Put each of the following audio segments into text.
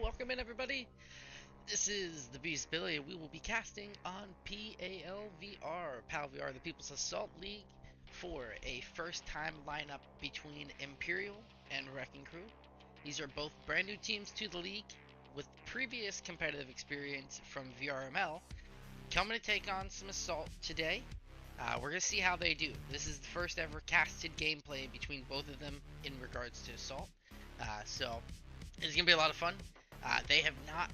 welcome in everybody. This is TheBeastBilly. We will be casting on PAL VR, the People's Assault League, for a first-time lineup between Imperial and Wrecking Crew. These are both brand new teams to the league with previous competitive experience from VRML, coming to take on some Assault today. We're going to see how they do. This is the first ever casted gameplay between both of them in regards to Assault. So it's going to be a lot of fun. They have not,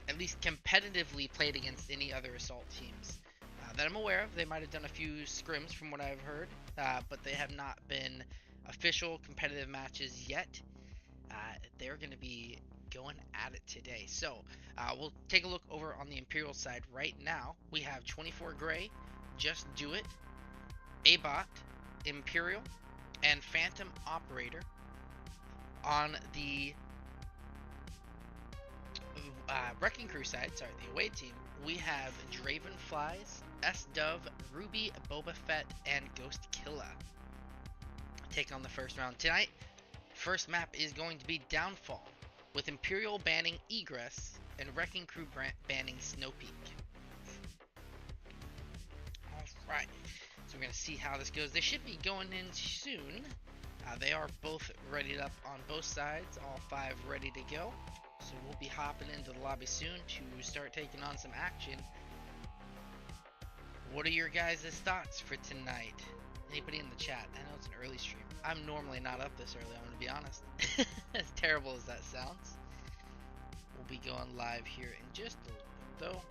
at least competitively, played against any other Assault teams that I'm aware of. They might have done a few scrims from what I've heard, but they have not been official competitive matches yet. They're going to be going at it today. So we'll take a look over on the Imperial side right now. We have 24 Gray, Just Do It, Abot, Imperial, and Phantom Operator. On the Wrecking Crew side, sorry, the away team, we have Dravenflies, S-Dove, Ruby, Boba Fett, and Ghost Killa. Take on the first round tonight. First map is going to be Downfall, with Imperial banning Egress and Wrecking Crew banning Snowpeak. Alright, so we're going to see how this goes. They should be going in soon. They are both readied up on both sides, all five ready to go. So we'll be hopping into the lobby soon to start taking on some action. What are your guys' thoughts for tonight? Anybody in the chat? I know it's an early stream. I'm normally not up this early, I'm going to be honest. As terrible as that sounds. We'll be going live here in just a little bit though.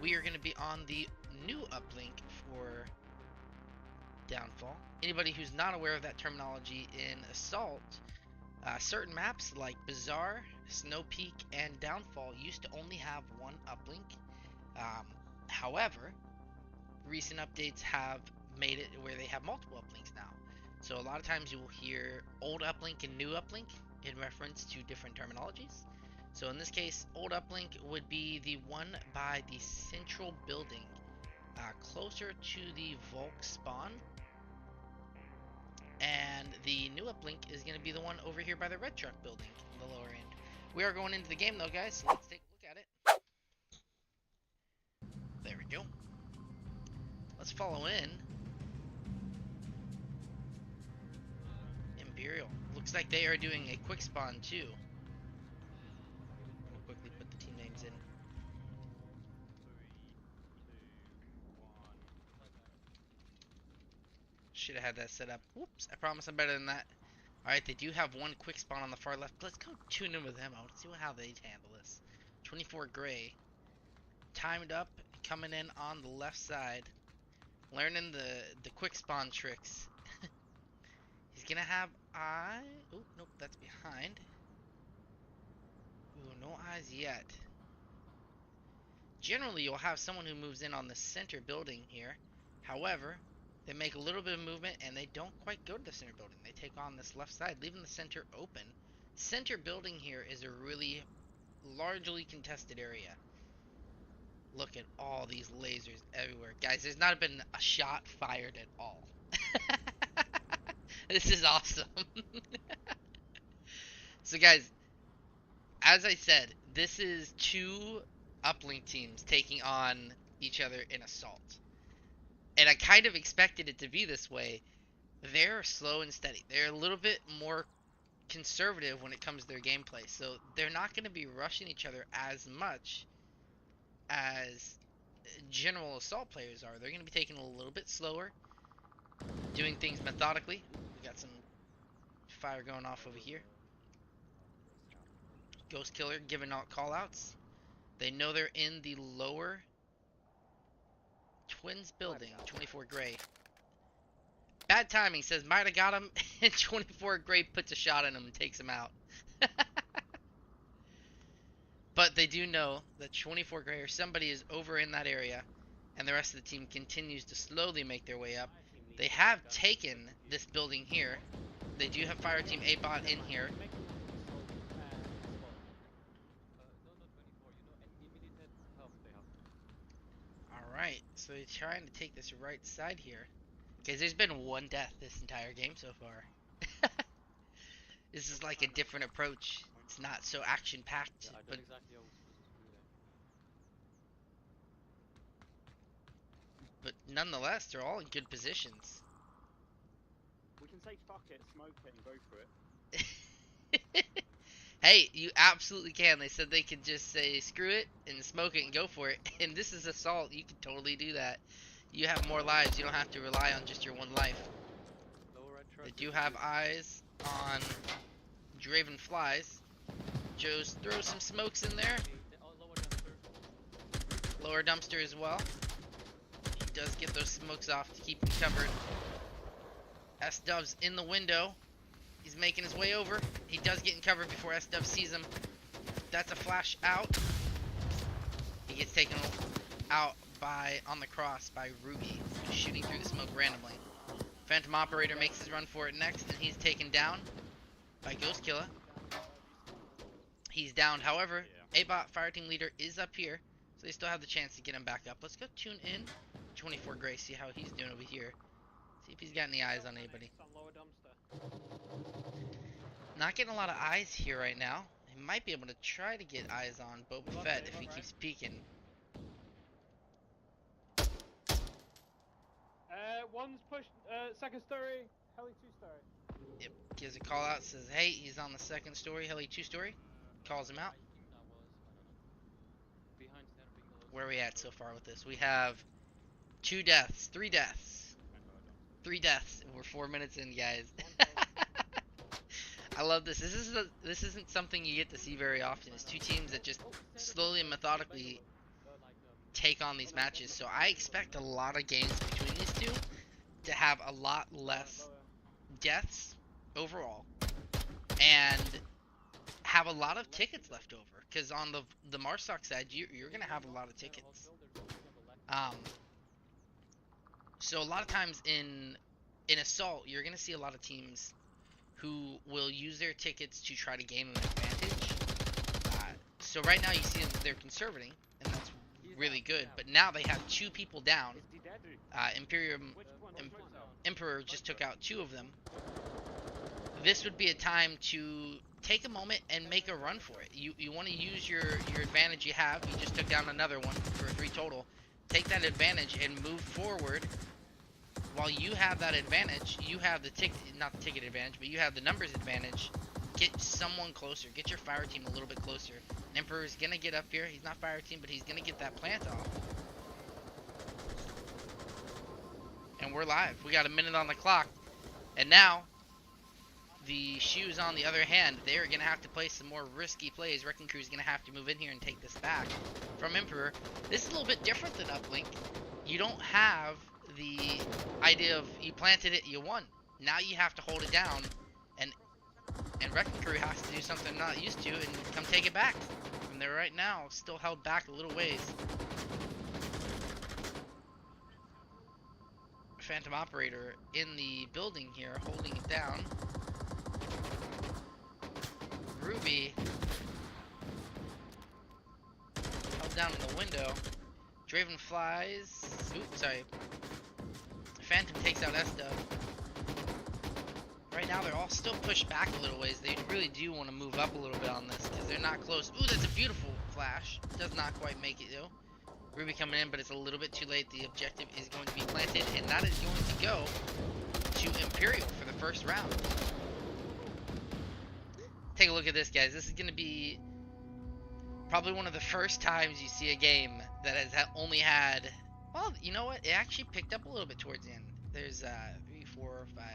We are going to be on the new uplink for Downfall. Anybody who's not aware of that terminology in Assault, certain maps like Bazaar, Snowpeak, and Downfall used to only have one uplink. However, recent updates have made it where they have multiple uplinks now. So a lot of times you will hear old uplink and new uplink in reference to different terminologies. So in this case, old uplink would be the one by the central building, closer to the Volk spawn. And the new uplink is going to be the one over here by the red truck building, the lower end. We are going into the game though, guys, so let's take a look at it. There we go. Let's follow in. Imperial. Looks like they are doing a quick spawn too. We'll quickly put the team names in. Should have had that set up. Whoops, I promise I'm better than that. Alright, they do have one quick spawn on the far left. Let's go tune in with them out. See how they handle this. 24 Gray. Timed up, coming in on the left side. Learning the quick spawn tricks. He's gonna have eye. Oh, nope, that's behind. Ooh, no eyes yet. Generally, you'll have someone who moves in on the center building here. However, they make a little bit of movement and they don't quite go to the center building. They take on this left side, leaving the center open. Center building here is a really largely contested area. Look at all these lasers everywhere. Guys, there's not been a shot fired at all. This is awesome. So guys, as I said, this is two uplink teams taking on each other in Assault. And I kind of expected it to be this way. They're slow and steady. They're a little bit more conservative when it comes to their gameplay. So they're not going to be rushing each other as much as general Assault players are. They're going to be taking a little bit slower, doing things methodically. We got some fire going off over here. Ghost Killer giving out callouts. They know they're in the lower Twins building. 24 Gray. Bad timing, says might have got him, and 24 Gray puts a shot in him and takes him out. But they do know that 24 Gray or somebody is over in that area, and the rest of the team continues to slowly make their way up. They have taken this building here. They do have fire team A-Bot in here. Alright, so they're trying to take this right side here. Because there's been one death this entire game so far. This is like a different approach It's not so action-packed, Yeah, I but don't exactly know what's supposed to do there. nonetheless, they're all in good positions. We can say fuck it, smoke it, and go for it. Hey, you absolutely can. They said they could just say screw it and smoke it and go for it. And this is Assault. You can totally do that. You have more lives. You don't have to rely on just your one life. Lower right They truck. do have eyes on Draven Flies. Joe's throw some smokes in there. Lower dumpster. Lower dumpster as well. He does get those smokes off to keep him covered. S-Dub's in the window. He's making his way over. He does get in cover before S-Dub sees him. That's a flash out. He gets taken out on the cross by Ruby, shooting through the smoke randomly. Phantom Operator makes his run for it next, and he's taken down by Ghost Killer. He's downed, however, A-Bot Fireteam Leader is up here, so they still have the chance to get him back up. Let's go tune in 24 Gray, see how he's doing over here. See if he's got any eyes on anybody. Not getting a lot of eyes here right now. He might be able to try to get eyes on Boba Fett if he keeps peeking. One's pushed, second story, heli 2-story. Yep, gives a call out, says, hey, he's on the second story, heli 2-story. Calls him out. I think that was, I don't know. Behind stand being the Where are we at so far with this? We have 2 deaths, 3 deaths. 3 deaths. We're 4 minutes in, guys. I love this. This isn't something you get to see very often. It's 2 teams that just slowly and methodically take on these matches. So I expect a lot of games between these two to have a lot less deaths overall and have a lot of tickets left over. Because on the Marsoc side, you're gonna have a lot of tickets. So a lot of times in Assault, you're gonna see a lot of teams who will use their tickets to try to gain an advantage. So right now you see them, they're conservating, and that's really good. But now they have 2 people down. Emperor just took out 2 of them. This would be a time to take a moment and make a run for it. You want to use your advantage you have. You just took down another one for 3 total. Take that advantage and move forward. While you have that advantage, you have the not the ticket advantage, but you have the numbers advantage. Get someone closer. Get your fire team a little bit closer. Emperor's gonna get up here. He's not fire team, but he's gonna get that plant off. And we're live. We got a minute on the clock. And now, the Shoes on the other hand, they're gonna have to play some more risky plays. Wrecking Crew's gonna have to move in here and take this back from Emperor. This is a little bit different than Uplink. You don't have the idea of you planted it, you won. Now you have to hold it down, and Wrecking Crew has to do something they're not used to and come take it back. And they're right now still held back a little ways. Phantom Operator in the building here, holding it down. Ruby held down in the window. Draven flies. Oops, sorry. Phantom takes out S-Dub. Right now they're all still pushed back a little ways. They really do want to move up a little bit on this because they're not close. Ooh, that's a beautiful flash. Does not quite make it though. Ruby coming in, but it's a little bit too late. The objective is going to be planted, and that is going to go to Imperial for the first round. Take a look at this, guys. This is going to be probably one of the first times you see a game that has only had, well, you know what? It actually picked up a little bit towards the end. There's 3, 4, 5,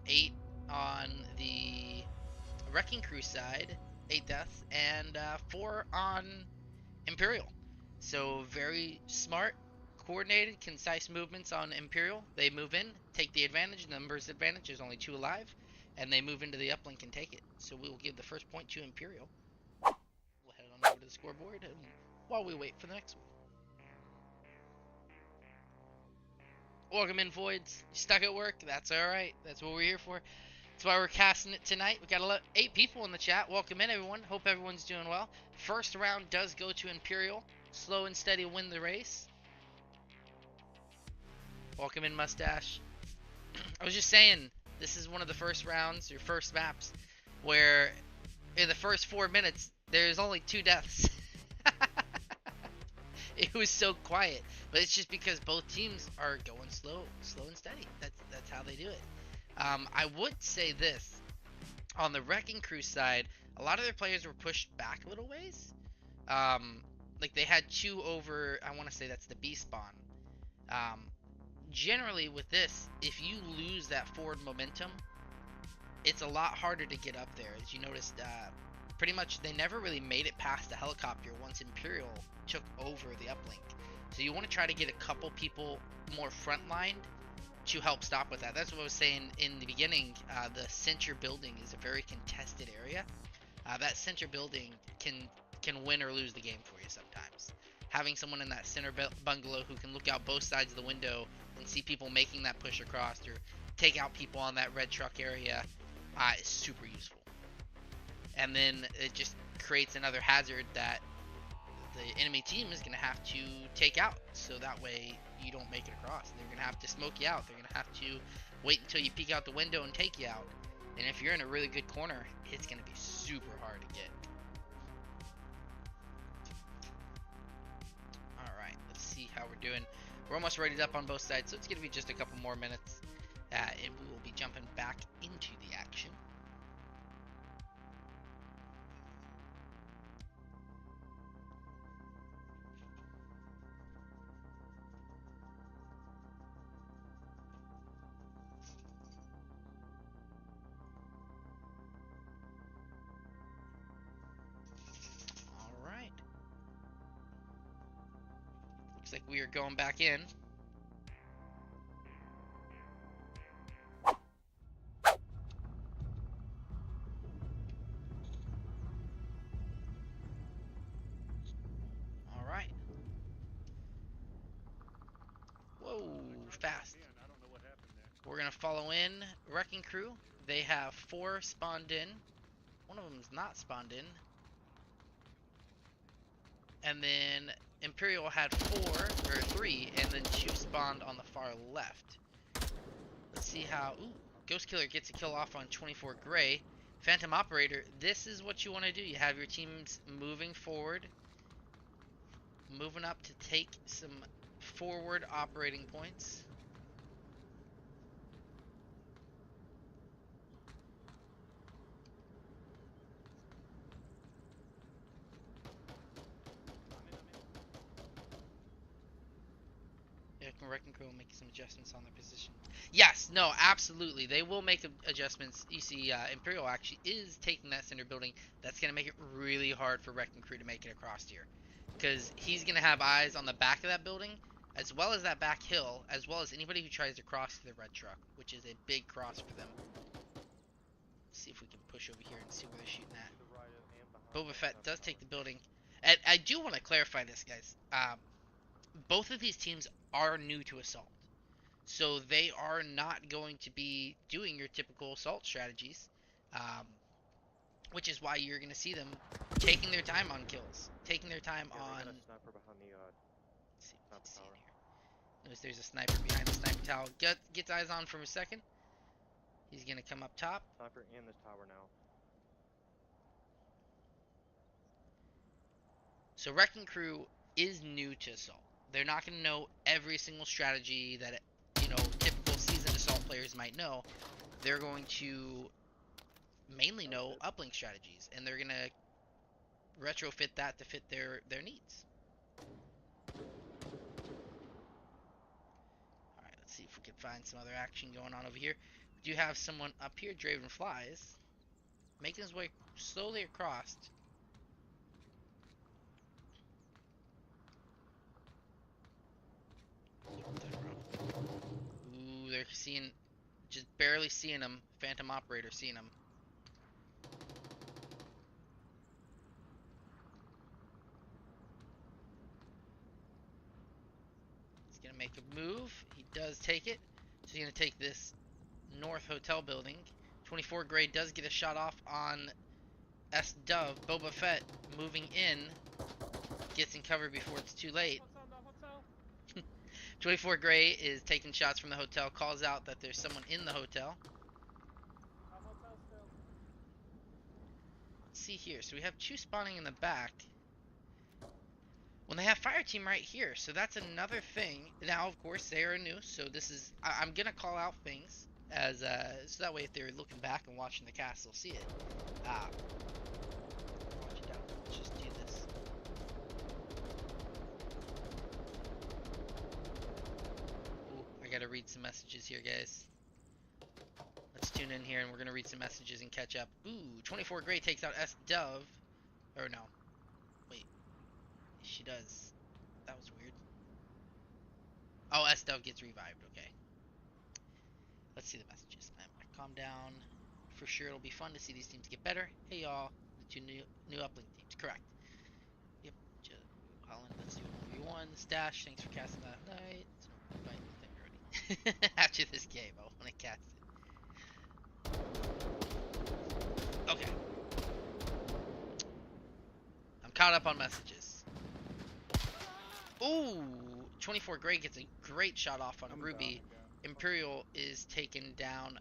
8 on the Wrecking Crew side, 8 deaths, and 4 on Imperial. So very smart, coordinated, concise movements on Imperial. They move in, take the advantage, numbers advantage. There's only 2 alive, and they move into the uplink and take it. So we will give the first point to Imperial. We'll head on over to the scoreboard and while we wait for the next one. Welcome in, Voids. You stuck at work? That's alright. That's what we're here for. That's why we're casting it tonight. We got 8 people in the chat. Welcome in, everyone. Hope everyone's doing well. First round does go to Imperial. Slow and steady win the race. Welcome in, Mustache. I was just saying, this is one of the first rounds, or first maps, where in the first 4 minutes, there's only 2 deaths. It was so quiet, but it's just because both teams are going slow and steady. That's how they do it. I would say this on the Wrecking Crew side, a lot of their players were pushed back a little ways. Like they had 2 over. I want to say that's the B spawn. Um, Generally with this, if you lose that forward momentum, it's a lot harder to get up there. As you noticed, pretty much they never really made it past the helicopter once Imperial took over the uplink. So you want to try to get a couple people more frontlined to help stop with that. That's what I was saying in the beginning. The center building is a very contested area. That center building can win or lose the game for you sometimes. Having someone in that center bungalow who can look out both sides of the window and see people making that push across or take out people on that red truck area is super useful. And then it just creates another hazard that the enemy team is going to have to take out, so that way you don't make it across. They're going to have to smoke you out. They're going to have to wait until you peek out the window and take you out. And if you're in a really good corner, it's going to be super hard to get. Alright, let's see how we're doing. We're almost readied up on both sides, so it's going to be just a couple more minutes. And we will be jumping back into the action. Alright. Looks like we are going back in. Alright. Whoa, fast. We're going to follow in Wrecking Crew. They have 4 spawned in. One of them is not spawned in. And then Imperial had 3, and then 2 spawned on the far left. Let's see how... Ooh, Ghost Killer gets a kill off on 24 Gray. Phantom Operator, this is what you want to do. You have your teams moving forward. Moving up to take some forward operating points. Wrecking Crew will make some adjustments on their position. Yes, no, absolutely. They will make adjustments. You see, Imperial actually is taking that center building. That's going to make it really hard for Wrecking Crew to make it across here. Because he's going to have eyes on the back of that building, as well as that back hill, as well as anybody who tries to cross to the red truck, which is a big cross for them. Let's see if we can push over here and see where they're shooting at. Boba Fett does take the building. And I do want to clarify this, guys. Both of these teams are new to Assault. So they are not going to be doing your typical Assault strategies. Which is why you're going to see them taking their time on kills. Taking their time on... Got a sniper behind the Let's see what we can see tower. in here. Notice there's a sniper behind the sniper tower. Gets eyes on for a second. He's going to come up top. Sniper in this tower now. So Wrecking Crew is new to Assault. They're not going to know every single strategy that, typical seasoned Assault players might know. They're going to mainly know uplink strategies, and they're going to retrofit that to fit their needs. Alright, let's see if we can find some other action going on over here. We do have someone up here, Draven Flies, making his way slowly across. Ooh, they're seeing, just barely seeing him. Phantom Operator seeing him. He's gonna make a move. He does take it. So he's gonna take this North Hotel building. 24 Gray does get a shot off on S Dove. Boba Fett moving in. Gets in cover before it's too late. 24 Gray is taking shots from the hotel, calls out that there's someone in the hotel. Let's see here. So we have 2 spawning in the back. When they have fire team right here, so that's another thing. Now, of course, they are new, so this is I'm gonna call out things as so that way if they're looking back and watching the cast, they'll see it. Watch it down. Let's just do this. Ooh, I gotta read some messages here, guys. Let's tune in here and we're gonna read some messages and catch up. Ooh, 24 Gray takes out S Dove. Or no. Wait. She does. That was weird. Oh, S Dove gets revived. Okay. Let's see the messages. Calm down. For sure, it'll be fun to see these teams get better. Hey, y'all. The 2 new uplink teams. Correct. Yep. Holland, let's do it 1v1. Stash, thanks for casting that night. So, invite everybody. After this game, I want to cast it. Okay. I'm caught up on messages. Ooh! 24 Gray gets a great shot off on Ruby. Imperial is taken down.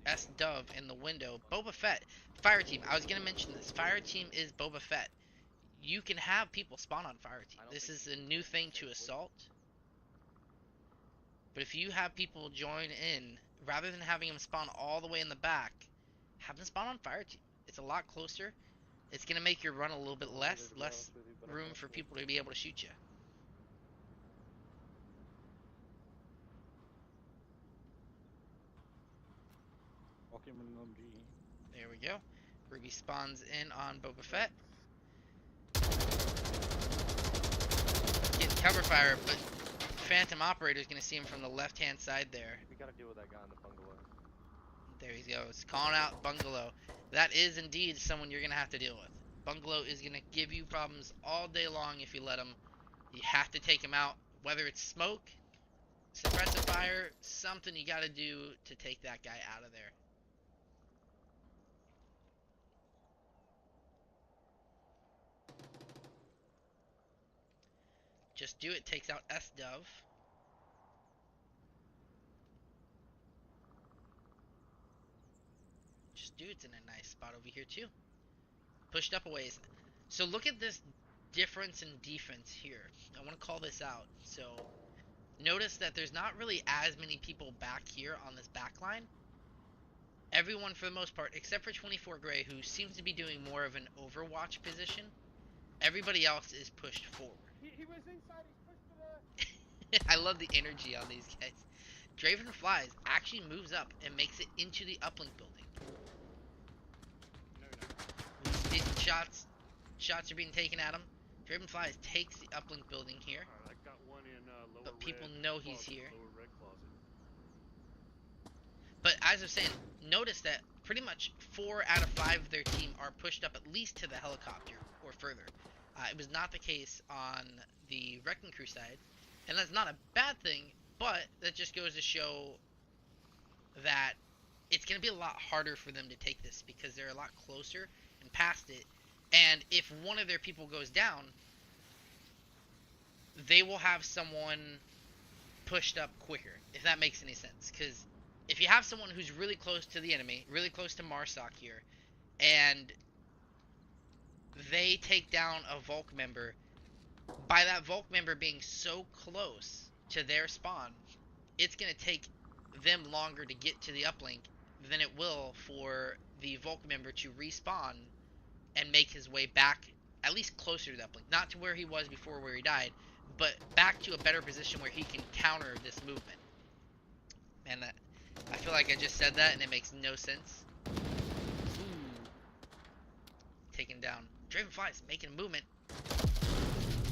S Dove in the window. Boba Fett. Fire team. I was going to mention this. Fire team is Boba Fett. You can have people spawn on fire team. This is a new thing to Assault. But if you have people join in, rather than having them spawn all the way in the back, have them spawn on fire team. It's a lot closer. It's going to make your run a little bit less room for people to be able to shoot you. There we go. Ruby spawns in on Boba Fett. Getting cover fire, but Phantom Operator is going to see him from the left-hand side there. We gotta deal with that guy in the bungalow. There he goes. Calling out Bungalow. That is indeed someone you're going to have to deal with. Bungalow is going to give you problems all day long if you let him. You have to take him out. Whether it's smoke, suppressive fire, something you got to do to take that guy out of there. Just do it. Takes out S Dove. Just do it's in a nice spot over here too. Pushed up a ways. So look at this difference in defense here. I want to call this out. So notice that there's not really as many people back here on this back line. Everyone for the most part, except for 24 Gray, who seems to be doing more of an overwatch position. Everybody else is pushed forward. He was inside, he's pushed to the... I love the energy on these guys. Dravenflies actually moves up and makes it into the uplink building. Decent shots. Shots are being taken at him. Dravenflies takes the uplink building here. I got one in lower But people red know he's closet, here. Lower red closet. But as I was saying, notice that pretty much 4 out of 5 of their team are pushed up at least to the helicopter or further. It was not the case on the Wrecking Crew side, and that's not a bad thing, but that just goes to show that it's going to be a lot harder for them to take this because they're a lot closer and past it, and if one of their people goes down, they will have someone pushed up quicker, if that makes any sense, because if you have someone who's really close to the enemy, really close to Marsoc here, and they take down a Volk member, by that Volk member being so close to their spawn, it's going to take them longer to get to the uplink than it will for the Volk member to respawn and make his way back at least closer to the uplink. Not to where he was before where he died, but back to a better position where he can counter this movement. Man, that I feel like I just said that and it makes no sense. Ooh. Taken down. Dravenflies making a movement.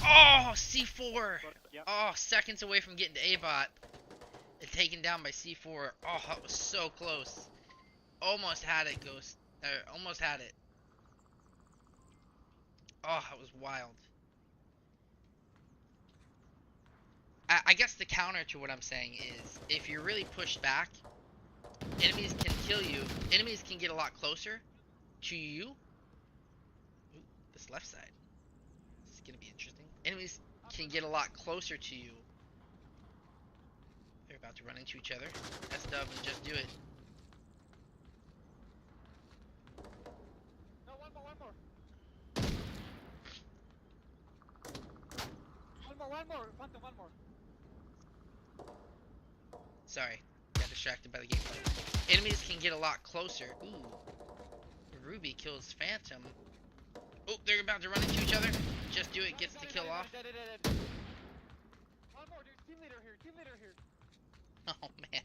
Oh, C4! Yep. Oh, seconds away from getting to A-Bot. And taken down by C4. Oh, that was so close. Almost had it, Ghost. Almost had it. Oh, that was wild. I guess the counter to what I'm saying is, if you're really pushed back, enemies can kill you. Enemies can get a lot closer to you. Ooh, this left side. This is going to be interesting. Enemies can get a lot closer to you. They're about to run into each other. S-Dub and just do it. No, one more. Phantom, one more. Sorry, got distracted by the gameplay. Enemies can get a lot closer. Ooh. Ruby kills Phantom. Oh, they're about to run into each other. Just do it, gets the kill off. Dead. One more, dude. Team leader here. Oh man,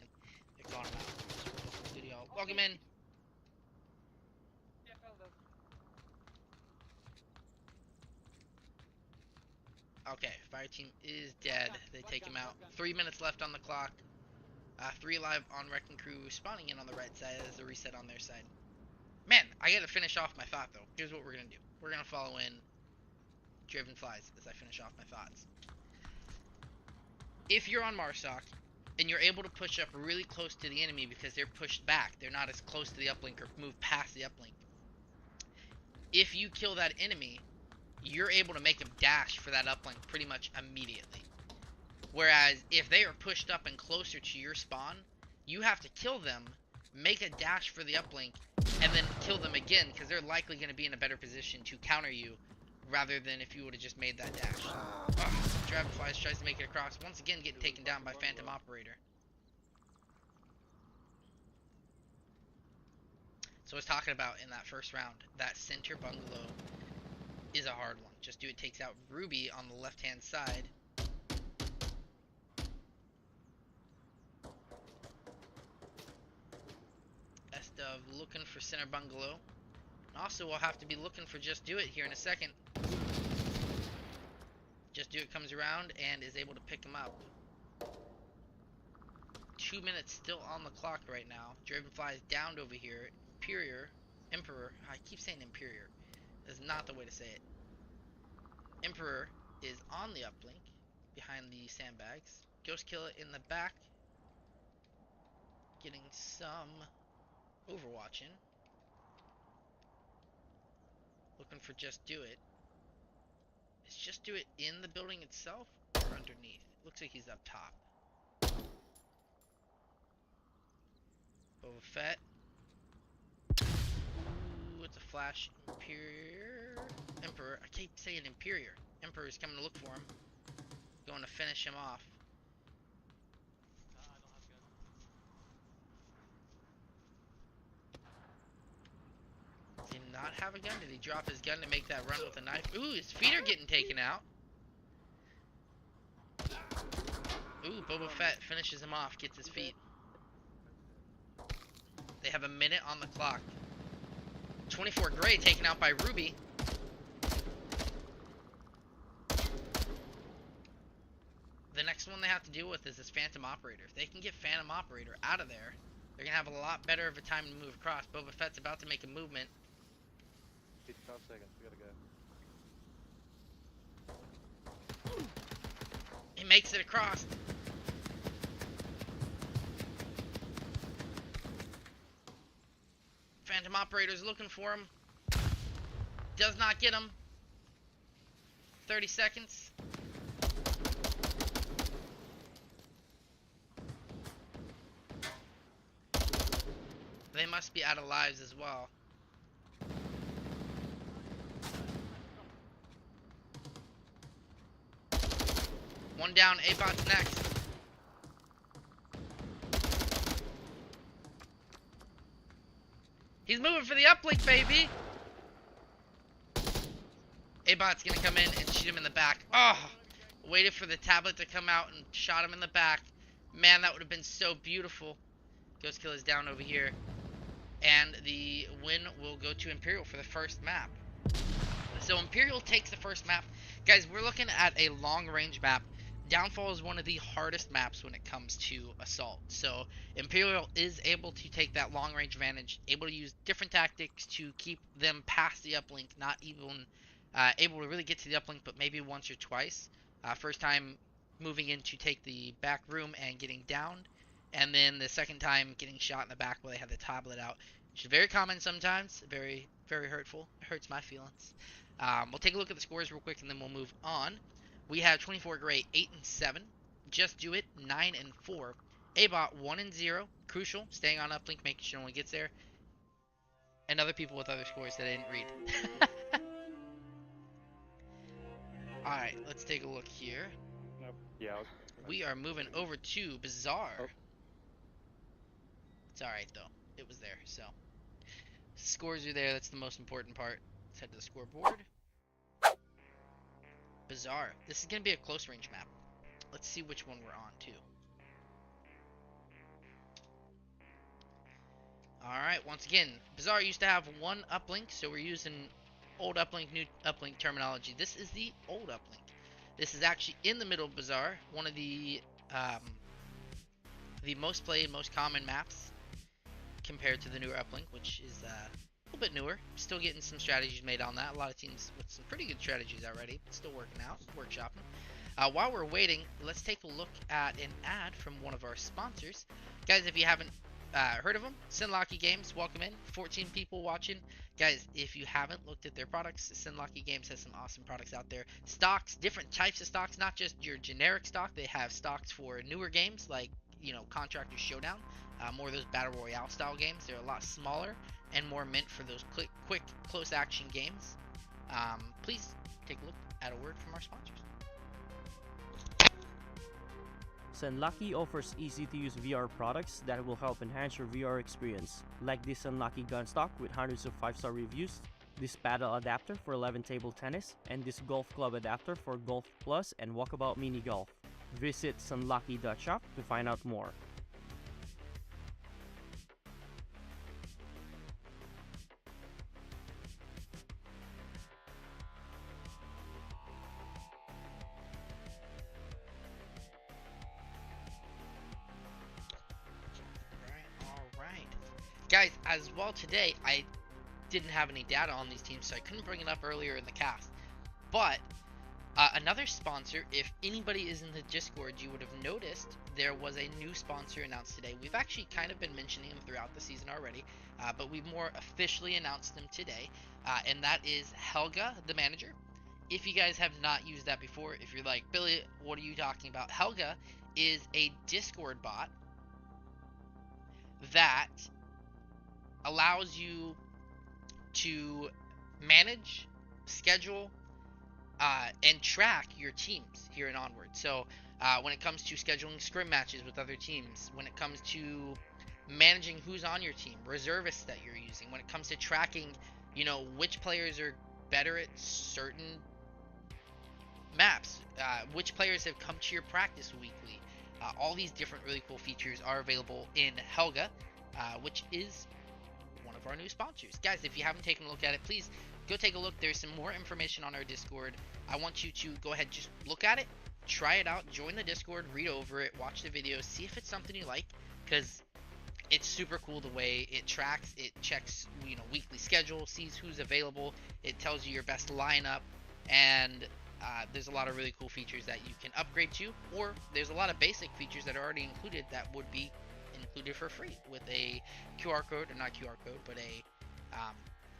they're calling him out. Good y'all. Welcome in. Yeah, fell though. Okay, fire team is dead. They take him out. 3 minutes left on the clock. 3 alive on Wrecking Crew spawning in on the right side as a reset on their side. Man, I gotta finish off my thought though. Here's what we're gonna do. We're gonna follow in Dravenflies as I finish off my thoughts. If you're on Marsoc and you're able to push up really close to the enemy because they're pushed back, they're not as close to the uplink or move past the uplink. If you kill that enemy, you're able to make them dash for that uplink pretty much immediately. Whereas if they are pushed up and closer to your spawn, you have to kill them, make a dash for the uplink, and then kill them again because they're likely going to be in a better position to counter you rather than if you would have just made that dash. Dragonflies tries to make it across, once again getting taken down by Phantom Operator. So I was talking about in that first round, that center bungalow is a hard one. Just do it takes out Ruby on the left hand side. Of looking for center bungalow. And also we'll have to be looking for Just Do It here in a second. Just Do It comes around and is able to pick him up. 2 minutes still on the clock right now. Dravenfly is downed over here. Emperor, I keep saying Imperior. That's not the way to say it. Emperor is on the uplink behind the sandbags. Ghost Killer in the back. Getting some overwatching. Looking for Just Do It. Is Just Do It in the building itself or underneath? Looks like he's up top. Boba Fett. Ooh, it's a flash. Emperor. I keep saying Imperior. Emperor is coming to look for him. Going to finish him off. I don't have gun. Does he not have a gun? Did he drop his gun to make that run with a knife? Ooh, his feet are getting taken out. Ooh, Boba Fett finishes him off, gets his feet. They have a minute on the clock. 24 Gray taken out by Ruby. The next one they have to deal with is this Phantom Operator. If they can get Phantom Operator out of there, they're going to have a lot better of a time to move across. Boba Fett's about to make a movement. 55 seconds, we gotta go. He makes it across. Phantom Operator's looking for him. Does not get him. 30 seconds. They must be out of lives as well. One down, A-Bot's next. He's moving for the uplink, baby! A-Bot's gonna come in and shoot him in the back. Oh! Waited for the tablet to come out and shot him in the back. Man, that would have been so beautiful. Ghost Killer's down over here. And the win will go to Imperial for the first map. So Imperial takes the first map. Guys, we're looking at a long-range map. Downfall is one of the hardest maps when it comes to Assault. So Imperial is able to take that long-range advantage, able to use different tactics to keep them past the uplink, not even able to really get to the uplink, but maybe once or twice. First time moving in to take the back room and getting downed, and then the second time getting shot in the back while they had the tablet out, which is very common sometimes, very, very hurtful. It hurts my feelings. We'll take a look at the scores real quick and then we'll move on. We have 24 Gray 8 and 7, Just Do It 9 and 4, A-Bot 1 and 0, Crucial staying on uplink, making sure no one gets there, and other people with other scores that I didn't read. Alright, let's take a look here. Yeah, We are moving over to Bazaar. Oh. It's alright though. It was there, so. Scores are there, that's the most important part. Let's head to the scoreboard. Bazaar. This is going to be a close range map. Let's see which one we're on too. Alright, once again, Bazaar used to have one uplink, so we're using old uplink, new uplink terminology. This is the old uplink. This is actually in the middle of Bazaar, one of the most played, most common maps compared to the newer uplink, which is a little bit newer. Still getting some strategies made on that. A lot of teams with some pretty good strategies already. Still working out, workshopping. While we're waiting, let's take a look at an ad from one of our sponsors. Guys, if you haven't heard of them, Sinlocky Games, welcome in. 14 people watching. Guys, if you haven't looked at their products, Sinlocky Games has some awesome products out there. Stocks, different types of stocks, not just your generic stock. They have stocks for newer games like, Contractor Showdown. More of those Battle Royale style games. They're a lot smaller and more meant for those quick, close action games. Please take a look at a word from our sponsors. Sunlucky offers easy-to-use VR products that will help enhance your VR experience, like this Sunlucky gun stock with hundreds of 5-star reviews, this paddle adapter for 11 table tennis, and this golf club adapter for Golf Plus and Walkabout Mini Golf. Visit sunlucky.shop to find out more. Guys, as well today, I didn't have any data on these teams, so I couldn't bring it up earlier in the cast. But another sponsor, if anybody is in the Discord, you would have noticed there was a new sponsor announced today. We've actually kind of been mentioning them throughout the season already, but we've more officially announced them today, and that is Helga, the manager. If you guys have not used that before, if you're like, Billy, what are you talking about? Helga is a Discord bot that allows you to manage, schedule, and track your teams here and onward. So when it comes to scheduling scrim matches with other teams, when it comes to managing who's on your team, reservists that you're using, when it comes to tracking, which players are better at certain maps, which players have come to your practice weekly, all these different really cool features are available in Helga, which is one of our new sponsors. Guys, if you haven't taken a look at it, please go take a look. There's some more information on our Discord. I want you to go ahead, just look at it, try it out, join the Discord, read over it, watch the videos, see if it's something you like, because it's super cool the way it tracks, it checks, weekly schedule, sees who's available, it tells you your best lineup, and there's a lot of really cool features that you can upgrade to, or there's a lot of basic features that are already included that would be included for free with a QR code, or not QR code, but a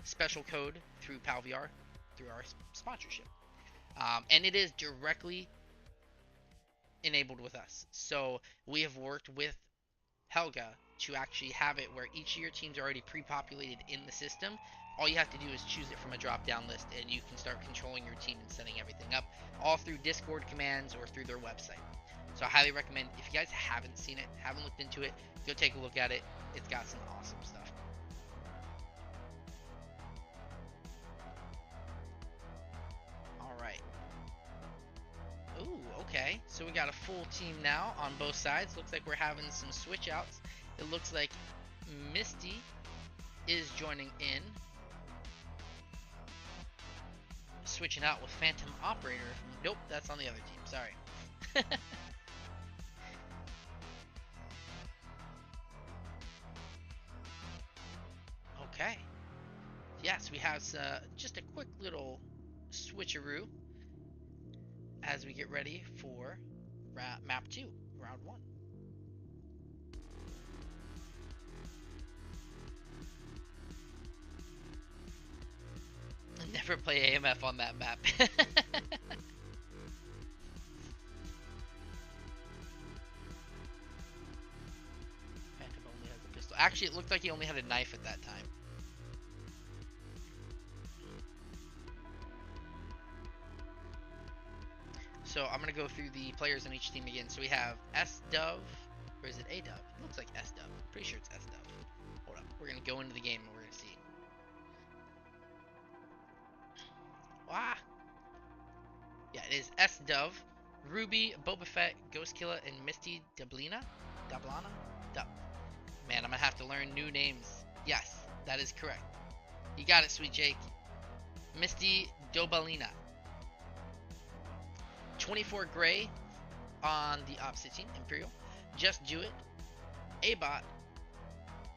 special code through PalVR, through our sponsorship. And it is directly enabled with us. So we have worked with Helga to actually have it where each of your teams are already pre-populated in the system. All you have to do is choose it from a drop-down list, and you can start controlling your team and setting everything up, all through Discord commands or through their website. So I highly recommend, if you guys haven't seen it, haven't looked into it, go take a look at it. It's got some awesome stuff. Alright. Ooh, okay. So we got a full team now on both sides. Looks like we're having some switch outs. It looks like Misty is joining in. Switching out with Phantom Operator. Nope, that's on the other team. Sorry. Okay. Yes, we have just a quick little switcheroo as we get ready for map 2, round 1. Never play AMF on that map. Phantom only has a pistol. Actually, it looked like he only had a knife at that time. So I'm gonna go through the players on each team again. So we have S Dove, or is it A Dove? It looks like S Dove. Pretty sure it's S Dove. Hold up. We're gonna go into the game and we're gonna see. Wah! Yeah, it is S Dove, Ruby, Boba Fett, Ghost Killer, and Misty Dablina. Dablana? Man, I'm gonna have to learn new names. Yes, that is correct. You got it, sweet Jake. Misty Dobalina. 24 Gray on the opposite team, Imperial. Just Do It, Abot,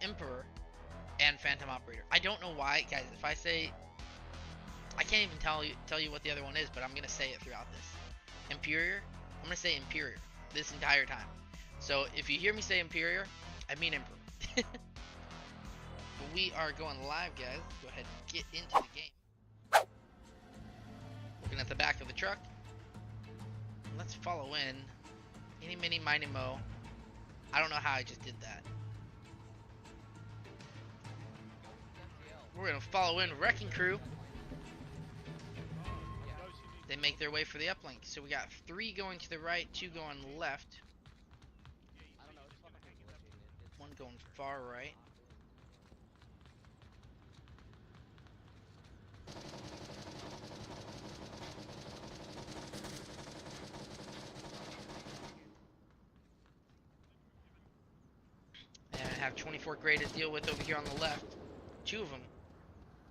Emperor, and Phantom Operator. I don't know why, guys. If I say, I can't even tell you what the other one is, but I'm gonna say it throughout this. Imperior. I'm gonna say Imperior this entire time. So if you hear me say Imperior, I mean Emperor. But we are going live, guys. Go ahead and get into the game. Looking at the back of the truck. Let's follow in. Eeny, miny, miny, mo. I don't know how I just did that. We're gonna follow in Wrecking Crew. They make their way for the uplink. So we got 3 going to the right, 2 going left. One going far right. And I have 24 Gray to deal with over here on the left. 2 of them.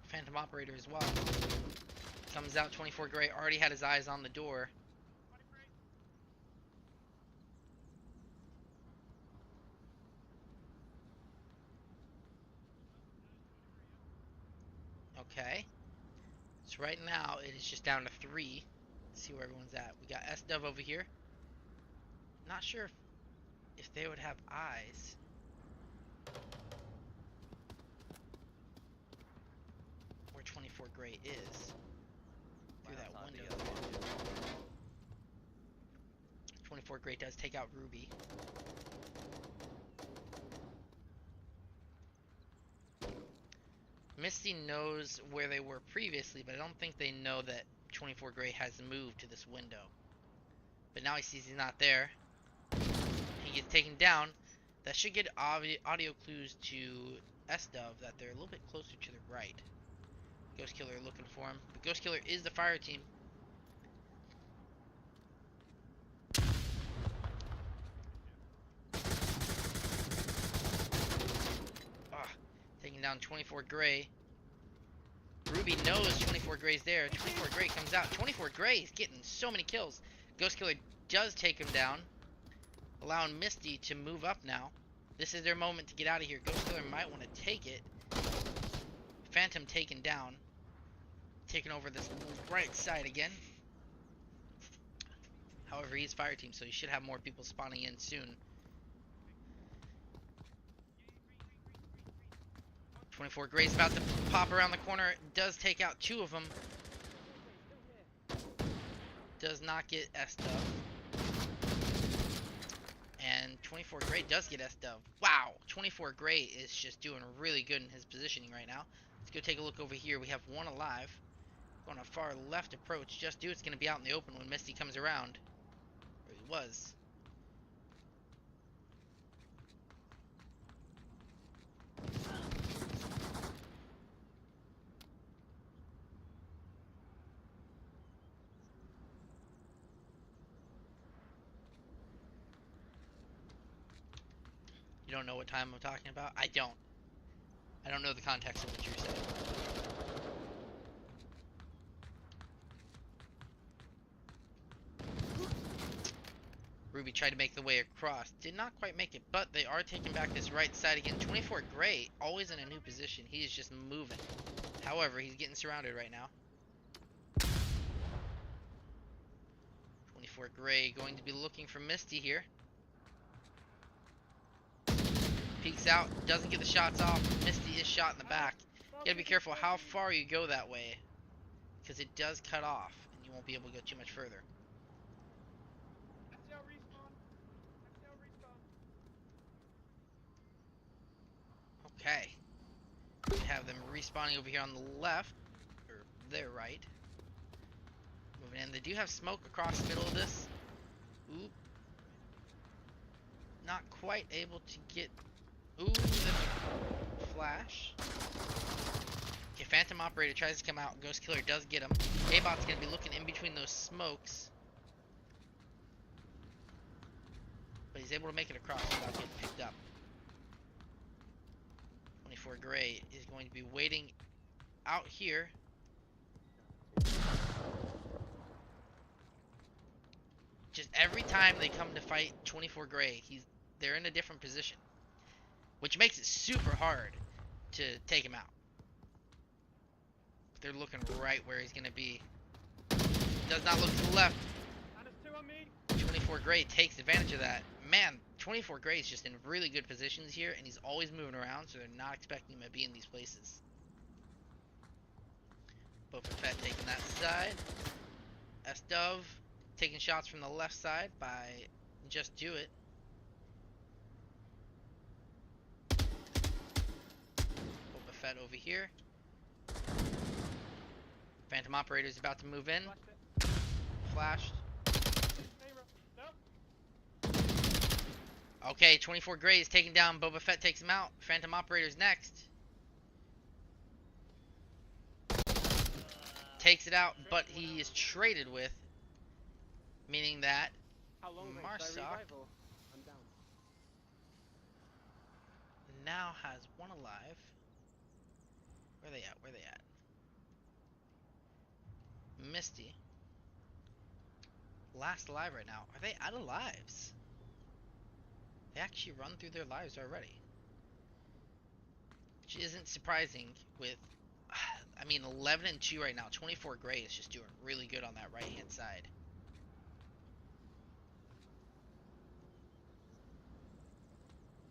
Phantom Operator as well. Comes out, 24 Gray already had his eyes on the door. Okay. So right now it is just down to 3. Let's see where everyone's at. We got S Dove over here. Not sure if they would have eyes. Where 24 Gray is. Through that window. 24 Gray does take out Ruby. Misty knows where they were previously, but I don't think they know that 24 Gray has moved to this window. But now he sees he's not there. He gets taken down. That should get audio clues to S-Dove that they're a little bit closer to the right. Ghost Killer looking for him. But Ghost Killer is the fire team. Taking down 24 Gray. Ruby knows 24 Gray's there. 24 Gray comes out. 24 Gray is getting so many kills. Ghost Killer does take him down, allowing Misty to move up now. This is their moment to get out of here. Ghost Killer might want to take it. Phantom taken down. Taking over this right side again. However, he's fire team, so he should have more people spawning in soon. 24 Gray's about to pop around the corner. Does take out 2 of them. Does not get S-Dove. And 24 Gray does get S-Dove. Wow! 24 Gray is just doing really good in his positioning right now. Let's go take a look over here. We have 1 alive. Going a far left approach. Just Do It's going to be out in the open when Misty comes around. Or he was. You don't know what time I'm talking about? I don't. I don't know the context of what you're saying. Ruby tried to make the way across. Did not quite make it, but they are taking back this right side again. 24 Gray, always in a new position. He is just moving. However, he's getting surrounded right now. 24 Gray going to be looking for Misty here. Peeks out, doesn't get the shots off. Misty is shot in the back. You gotta be careful how far you go that way, because it does cut off, and you won't be able to go too much further. Okay. We have them respawning over here on the left, or their right. Moving moving in. They do have smoke across the middle of this. Oop. Not quite able to get... Ooh, the flash. Okay, Phantom Operator tries to come out. Ghost Killer does get him. A-Bot's going to be looking in between those smokes. But he's able to make it across without getting picked up. 24 Gray is going to be waiting out here. Just every time they come to fight 24 Gray, they're in a different position. Which makes it super hard to take him out. They're looking right where he's going to be. Does not look to the left. And it's 2 on me. 24 Gray takes advantage of that. Man, 24 Gray is just in really good positions here, and he's always moving around, so they're not expecting him to be in these places. Boba Fett taking that side. S-Dove taking shots from the left side by Just Do It. Boba Fett over here. Phantom Operator is about to move in. Flashed. Okay, 24 Gray is taken down. Boba Fett takes him out. Phantom Operator's next. Takes it out, but he is traded with. Meaning that Marsoc I'm down. now has one alive. Where they at? Where they at? Misty. Last alive right now. Are they out of lives? They actually run through their lives already. Which isn't surprising with, I mean, 11 and 2 right now. 24 Gray is just doing really good on that right hand side.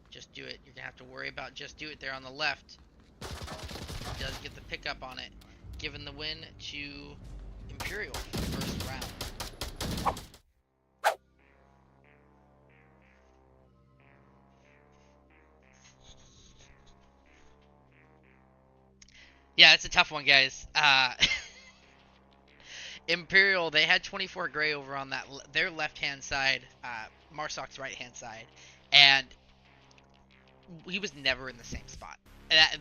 Just Do It. You're going to have to worry about Just Do It there on the left. He does get the pickup on it, giving the win to Imperial for the first round. Yeah, it's a tough one, guys. Imperial, they had 24 Gray over on that their left-hand side, Marsoc's right-hand side, and he was never in the same spot.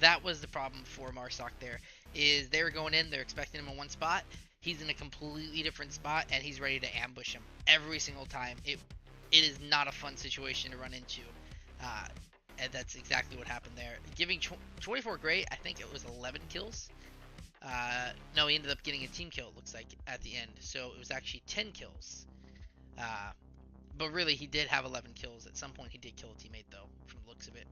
That was the problem for Marsoc there, is they were going in, they're expecting him in one spot, he's in a completely different spot, and he's ready to ambush him every single time. It is not a fun situation to run into. And that's exactly what happened there. Giving 24 Gray, I think it was 11 kills. No, he ended up getting a team kill, it looks like, at the end. So it was actually 10 kills. But really, he did have 11 kills. At some point, he did kill a teammate, though, from the looks of it.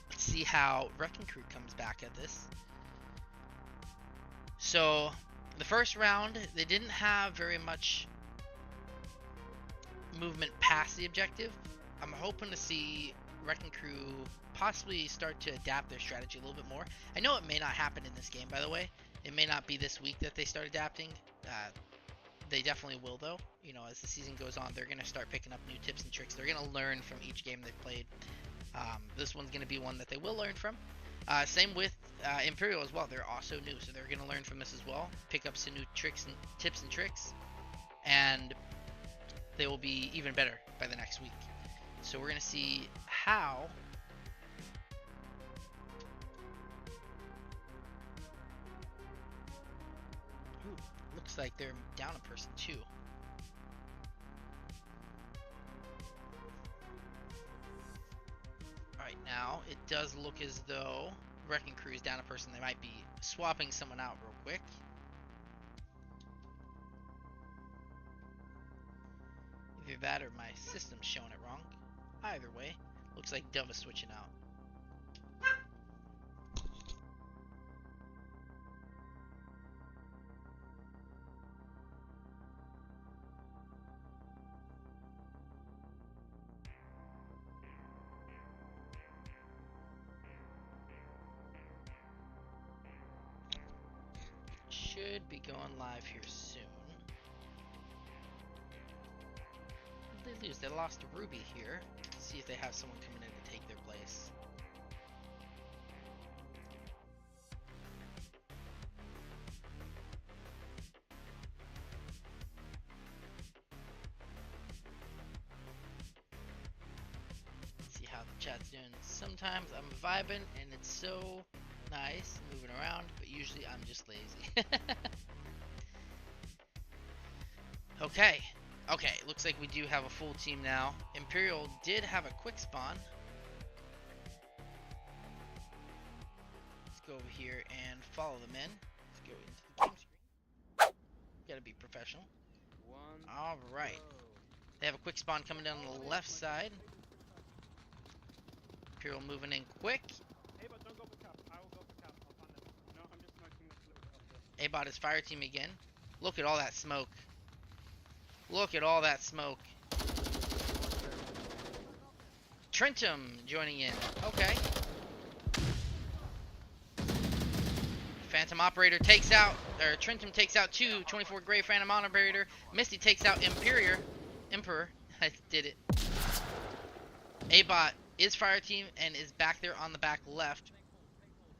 Let's see how Wrecking Crew comes back at this. So, the first round, they didn't have very much movement past the objective. I'm hoping to see Wrecking Crew possibly start to adapt their strategy a little bit more. I know it may not happen in this game, by the way. It may not be this week that they start adapting. They definitely will, though. You know, as the season goes on, they're going to start picking up new tips and tricks. They're going to learn from each game they've played. This one's going to be one that they will learn from. Same with Imperial as well. They're also new, so they're going to learn from this as well. Pick up some new tricks and tips and tricks. And they will be even better by the next week. So we're going to see how looks like they're down a person too. Alright, now it does look as though Wrecking Crew is down a person. They might be swapping someone out real quick. Either that or my system's showing it wrong. Either way, looks like Dove is switching out. Should be going live here soon. What did they lose? They lost to Ruby here. Let's see if they have someone coming in to take their place. Sometimes I'm vibing and it's so nice moving around, but usually I'm just lazy. Okay. Okay, looks like we do have a full team now. Imperial did have a quick spawn. Let's go over here and follow them in. Let's go into the game screen. Gotta be professional. Alright. They have a quick spawn coming down the left side. Imperial moving in quick. Hey, but don't go for cap. I will go for cap. I'll find it. No, I'm just smoking this little bit up there. A-bot is fire team again. Look at all that smoke. Look at all that smoke. Trentum joining in. Okay. Phantom Operator takes out, or Trentum takes out 24 Gray Phantom Operator. Misty takes out Emperor. I did it. A-bot is fire team and is back there on the back left.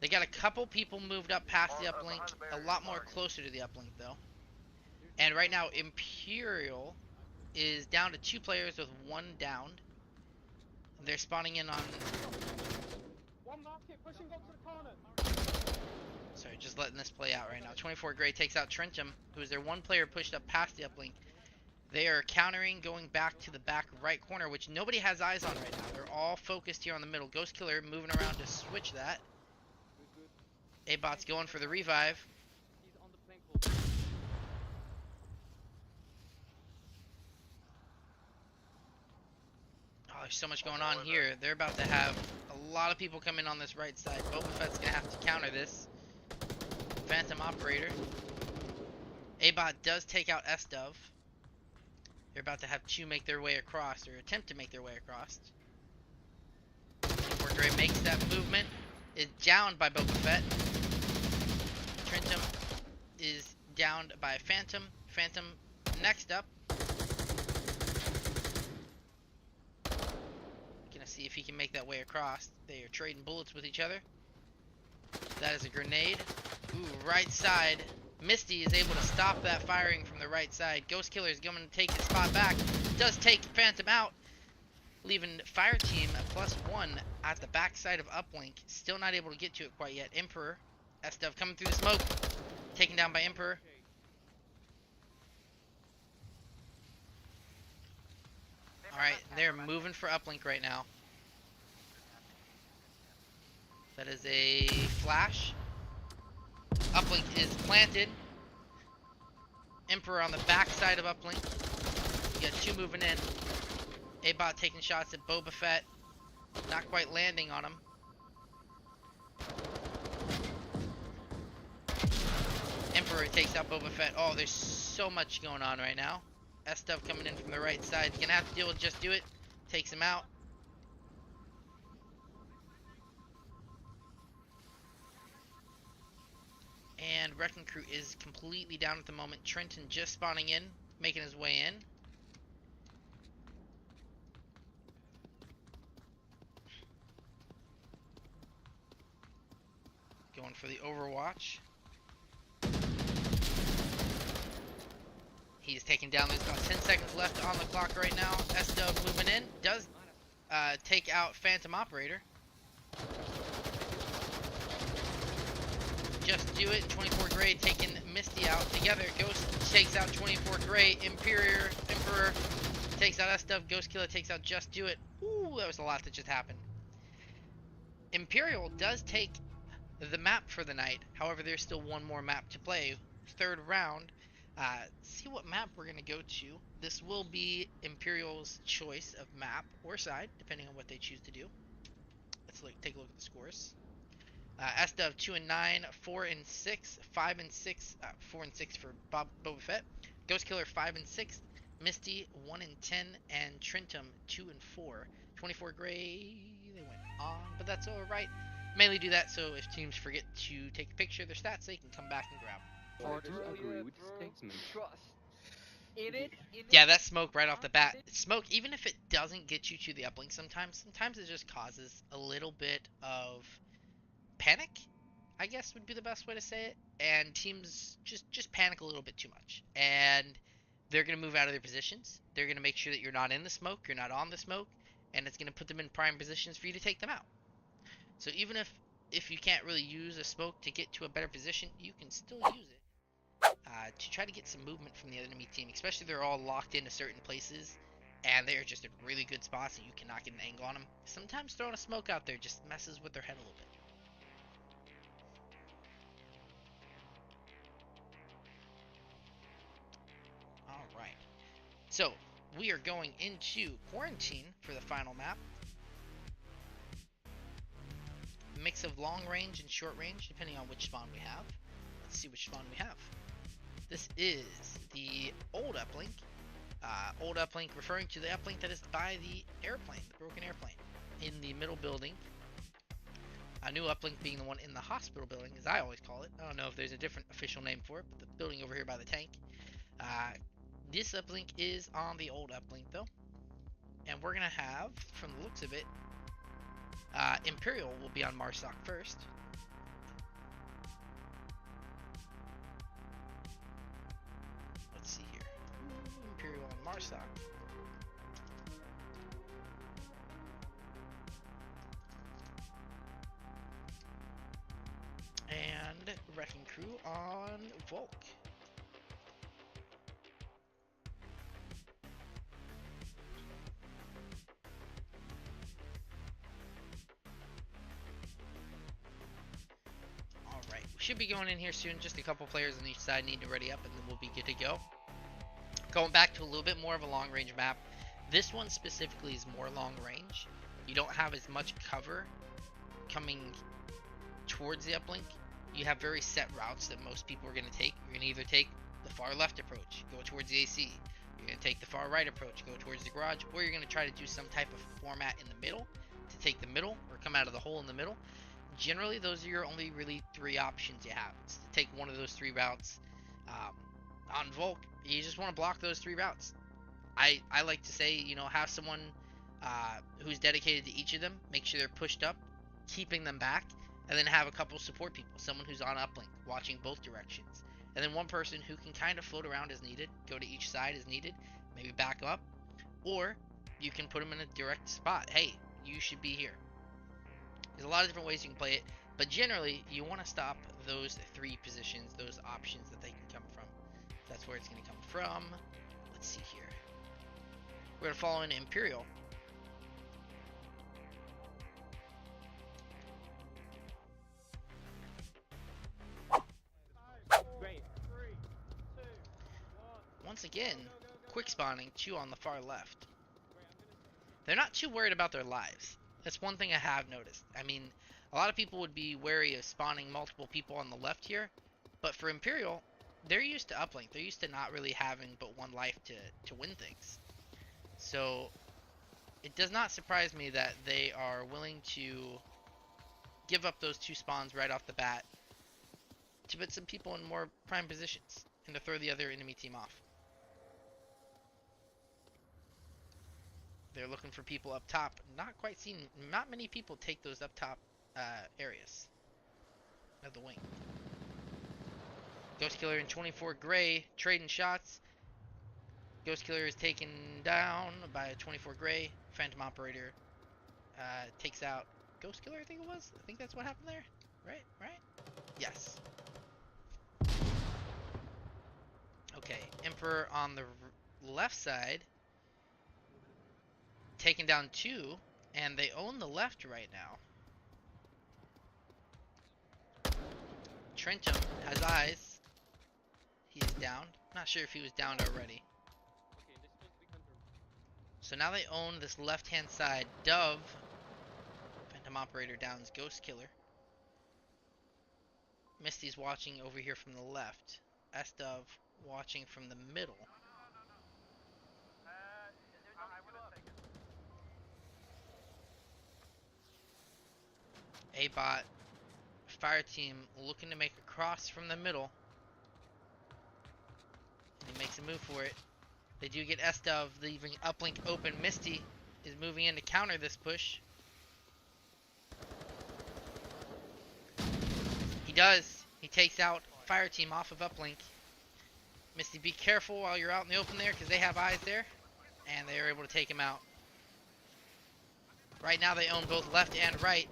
They got a couple people moved up past the uplink, a lot more closer to the uplink though. And right now Imperial is down to 2 players with 1 downed. They're spawning in on... One market, pushing up to the corner. Sorry, just letting this play out right now. 24 Gray takes out Trentum, who is their 1 player pushed up past the uplink. They are countering, going back to the back right corner, which nobody has eyes on right now. They're all focused here on the middle. Ghost Killer moving around to switch that. A-bot's going for the revive. He's on the plank pole. Oh, there's so much going on here. They're about to have a lot of people come in on this right side. Boba Fett's going to have to counter this. Phantom Operator. A-bot does take out S-Dove. They're about to have 2 make their way across, or attempt to make their way across. Before Dre makes that movement, is downed by Boba Fett. Trentum is downed by Phantom. Phantom next up. Gonna see if he can make that way across. They are trading bullets with each other. That is a grenade. Ooh, right side. Misty is able to stop that firing from the right side. Ghost Killer is going to take his spot back. Does take Phantom out, leaving Fire Team a +1 at the back side of uplink. Still not able to get to it quite yet. Emperor, S-Dove coming through the smoke. Taken down by Emperor. Alright, they're moving for uplink right now. That is a flash. Uplink is planted. Emperor on the back side of uplink. You got 2 moving in. A-bot taking shots at Boba Fett. Not quite landing on him. Emperor takes out Boba Fett. Oh, there's so much going on right now. S-Dove coming in from the right side. Gonna have to deal with Just Do It. Takes him out. And Wrecking Crew is completely down at the moment. Trenton just spawning in, making his way in. Going for the Overwatch. He's taken down. There's about 10 seconds left on the clock right now. S-Dove moving in. Does take out Phantom Operator. Just Do It. 24 Gray taking Misty out. Together, Ghost takes out 24 Gray. Emperor takes out S-Dove. Ghost Killer takes out Just Do It. Ooh, that was a lot that just happened. Imperial does take the map for the night. However, there's still 1 more map to play. 3rd round. See what map we're going to go to. This will be Imperial's choice of map or side, depending on what they choose to do. Let's take a look at the scores. S-Dove 2 and 9, 4 and 6, 5 and 6, 4 and 6 for Boba Fett. Ghost Killer 5 and 6, Misty 1 and 10, and Trentum 2 and 4. 24 Gray, they went on, but that's alright. Mainly do that so if teams forget to take a picture of their stats, they can come back and grab them. Hard to agree with the statement. Trust. Yeah, that smoke right off the bat. Smoke, even if it doesn't get you to the uplink sometimes it just causes a little bit of panic, I guess would be the best way to say it. And teams just panic a little bit too much. And they're going to move out of their positions. They're going to make sure that you're not in the smoke, you're not on the smoke, and it's going to put them in prime positions for you to take them out. So even if you can't really use a smoke to get to a better position, you can still use it to try to get some movement from the enemy team, especially if they're all locked into certain places and they're just in really good spots and you cannot get an angle on them. Sometimes throwing a smoke out there just messes with their head a little bit. Alright, so we are going into quarantine for the final map. Mix of long range and short range, depending on which spawn we have. Let's see which spawn we have. This is the old uplink. Old uplink referring to the uplink that is by the airplane, the broken airplane, in the middle building. A new uplink being the one in the hospital building, as I always call it. I don't know if there's a different official name for it, but the building over here by the tank. This uplink is on the old uplink though. And we're going to have, from the looks of it, Imperial will be on Marsoc first. Let's see here. Imperial on Marsoc. And Wrecking Crew on Volk. Alright, we should be going in here soon. Just a couple players on each side need to ready up and then we'll be good to go. Going back to a little bit more of a long range map. This one specifically is more long range. You don't have as much cover coming towards the uplink. You have very set routes that most people are going to take. You're going to either take the far left approach, go towards the AC. You're going to take the far right approach, go towards the garage. Or you're going to try to do some type of format in the middle to take the middle or come out of the hole in the middle. Generally, those are your only really three options you have. It's to take one of those three routes. On Volk, you just want to block those three routes. I like to say, you know, have someone who's dedicated to each of them. Make sure they're pushed up, keeping them back. And then have a couple support people, someone who's on uplink, watching both directions. And then one person who can kind of float around as needed, go to each side as needed, maybe back up. Or you can put them in a direct spot. Hey, you should be here. There's a lot of different ways you can play it, but generally you want to stop those three positions, those options that they can come from. That's where it's going to come from. Let's see here. We're going to follow in Imperial. Once again, quick spawning, two on the far left. They're not too worried about their lives. That's one thing I have noticed. I mean, a lot of people would be wary of spawning multiple people on the left here, but for Imperial, they're used to uplink. They're used to not really having but one life to win things. So, it does not surprise me that they are willing to give up those two spawns right off the bat to put some people in more prime positions and to throw the other enemy team off. They're looking for people up top. Not many people take those up top areas of the wing. Ghost Killer in 24 gray, trading shots. Ghost Killer is taken down by a 24 gray. Phantom Operator takes out Ghost Killer, I think it was. I think that's what happened there. Right? Yes. Okay, Emperor on the left side. Taking down two, and they own the left right now. Trenchum has eyes. He is down. Not sure if he was downed already. Okay, this must be confirmed. So now they own this left-hand side. Dove, Phantom Operator downs Ghost Killer. Misty's watching over here from the left. S-Dove watching from the middle. A-Bot, fire team looking to make a cross from the middle. And he makes a move for it. They do get S-Dove, leaving uplink open. Misty is moving in to counter this push. He does. He takes out fire team off of uplink. Misty, be careful while you're out in the open there because they have eyes there. And they are able to take him out. Right now they own both left and right.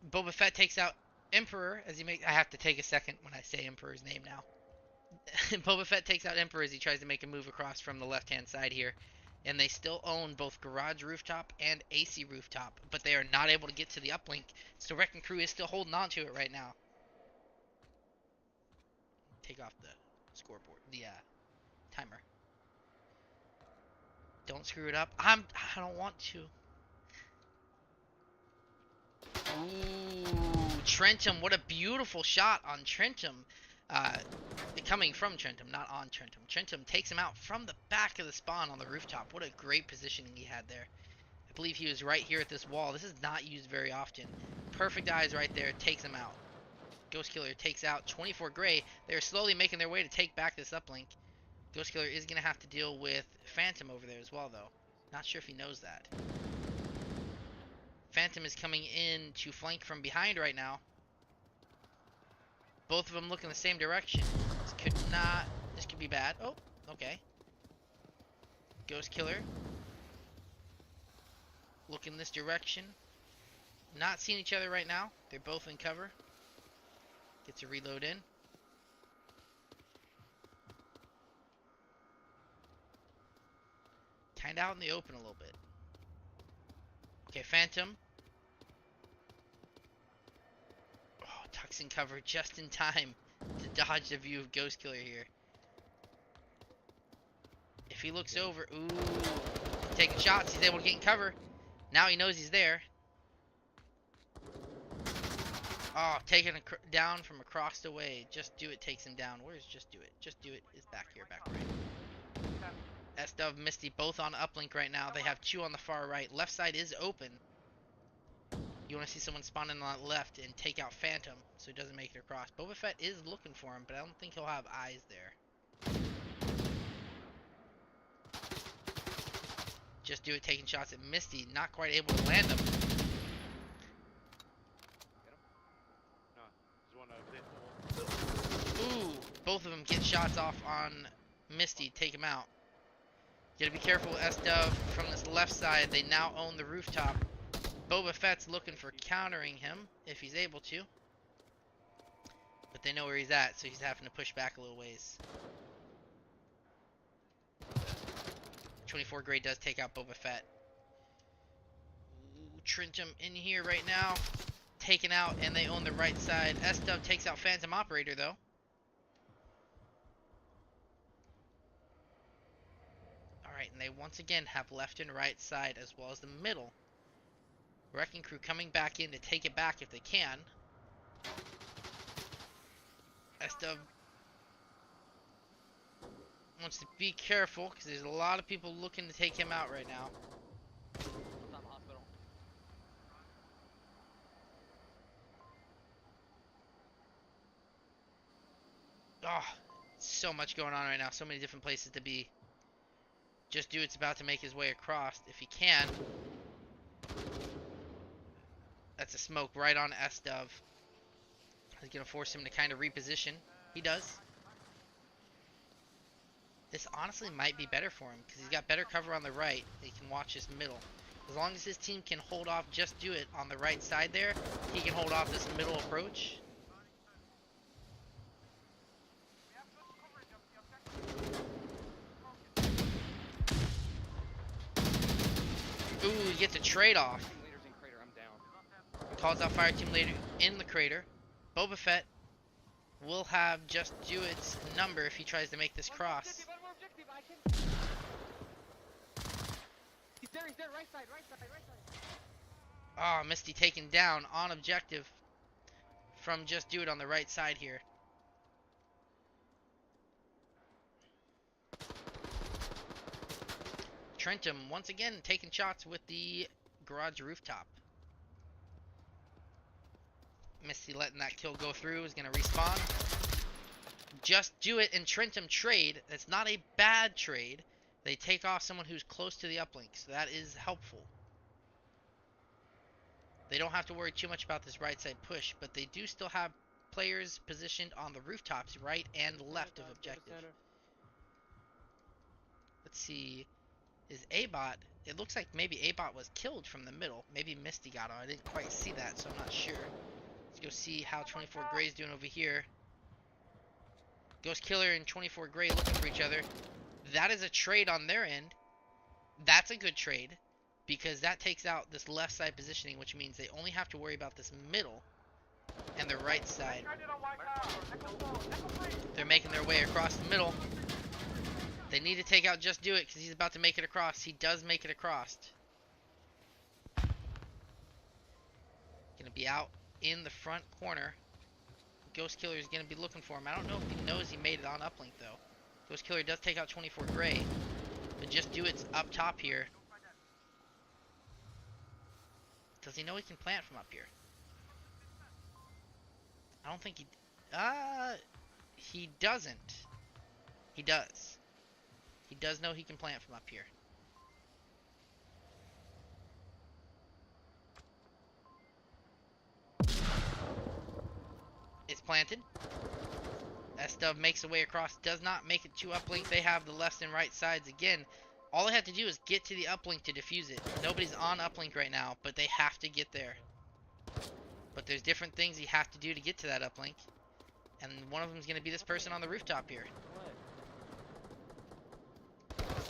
Boba Fett takes out Emperor as he makes. I have to take a second when I say Emperor's name now. Boba Fett takes out Emperor as he tries to make a move across from the left-hand side here. And they still own both Garage Rooftop and AC Rooftop, but they are not able to get to the uplink, so Wrecking Crew is still holding on to it right now. Take off the scoreboard, the timer. Don't screw it up. I don't want to. Ooh, Trentum, what a beautiful shot on Trentum. Coming from Trentum, not on Trentum. Trentum takes him out from the back of the spawn on the rooftop. What a great positioning he had there. I believe he was right here at this wall. This is not used very often. Perfect eyes right there, takes him out. Ghost Killer takes out 24 Gray. They're slowly making their way to take back this uplink. Ghost Killer is going to have to deal with Phantom over there as well, though. Not sure if he knows that. Phantom is coming in to flank from behind right now. Both of them look in the same direction. This could be bad. Oh, okay. Ghost Killer. Look in this direction. Not seeing each other right now. They're both in cover. Gets a reload in. Kind of out in the open a little bit. Okay, Phantom. Oh, tucks in cover just in time to dodge the view of Ghost Killer here. If he looks over, ooh, taking shots, he's able to get in cover. Now he knows he's there. Oh, taken down from across the way. Just Do It takes him down. Where's Just Do It? Just Do It is back here, back right. S-Dove, Misty, both on uplink right now. They have two on the far right. Left side is open. You want to see someone spawn in on the left and take out Phantom so he doesn't make it across. Boba Fett is looking for him, but I don't think he'll have eyes there. Just Do It taking shots at Misty. Not quite able to land them. Ooh, both of them get shots off on Misty. Take him out. You gotta be careful with S-Dove from this left side. They now own the rooftop. Boba Fett's looking for countering him if he's able to. But they know where he's at, so he's having to push back a little ways. 24 Gray does take out Boba Fett. Ooh, Trentum in here right now. Taken out, and they own the right side. S-Dove takes out Phantom Operator, though. Alright, and they once again have left and right side as well as the middle. Wrecking Crew coming back in to take it back if they can. S-Dove wants to be careful because there's a lot of people looking to take him out right now. Oh, so much going on right now. So many different places to be. Just Do It's about to make his way across if he can. That's a smoke right on S-Dove. He's going to force him to kind of reposition. He does. This honestly might be better for him because he's got better cover on the right. He can watch his middle. As long as his team can hold off Just Do It on the right side there, he can hold off this middle approach. Ooh, he gets a trade-off. Calls out Fire Team Leader in the crater. Boba Fett will have Just Do It's number if he tries to make this cross. He's there, right side. Oh, Misty taken down on objective from Just Do It on the right side here. Trentum once again taking shots with the garage rooftop. Misty letting that kill go through, is going to respawn. Just Do It and Trentum trade. It's not a bad trade. They take off someone who's close to the uplink, so that is helpful. They don't have to worry too much about this right side push, but they do still have players positioned on the rooftops, right and left of objective. Let's see. Is A-Bot it looks like maybe A-Bot was killed from the middle. Maybe Misty got him. I didn't quite see that, so I'm not sure. Let's go see how 24 Gray is doing over here. Ghost Killer and 24 Gray looking for each other. That is a trade on their end. That's a good trade, because that takes out this left side positioning, which means they only have to worry about this middle and the right side. They're making their way across the middle. They need to take out Just Do It, because he's about to make it across. He does make it across. Gonna be out in the front corner. Ghost Killer is gonna be looking for him. I don't know if he knows he made it on uplink though. Ghost Killer does take out 24 Gray, but Just Do It's up top here. Does he know he can plant from up here? I don't think he doesn't. He does. He does know he can plant from up here. It's planted. S-Dub makes a way across. Does not make it to uplink. They have the left and right sides again. All they have to do is get to the uplink to defuse it. Nobody's on uplink right now, but they have to get there. But there's different things you have to do to get to that uplink. And one of them is going to be this person on the rooftop here.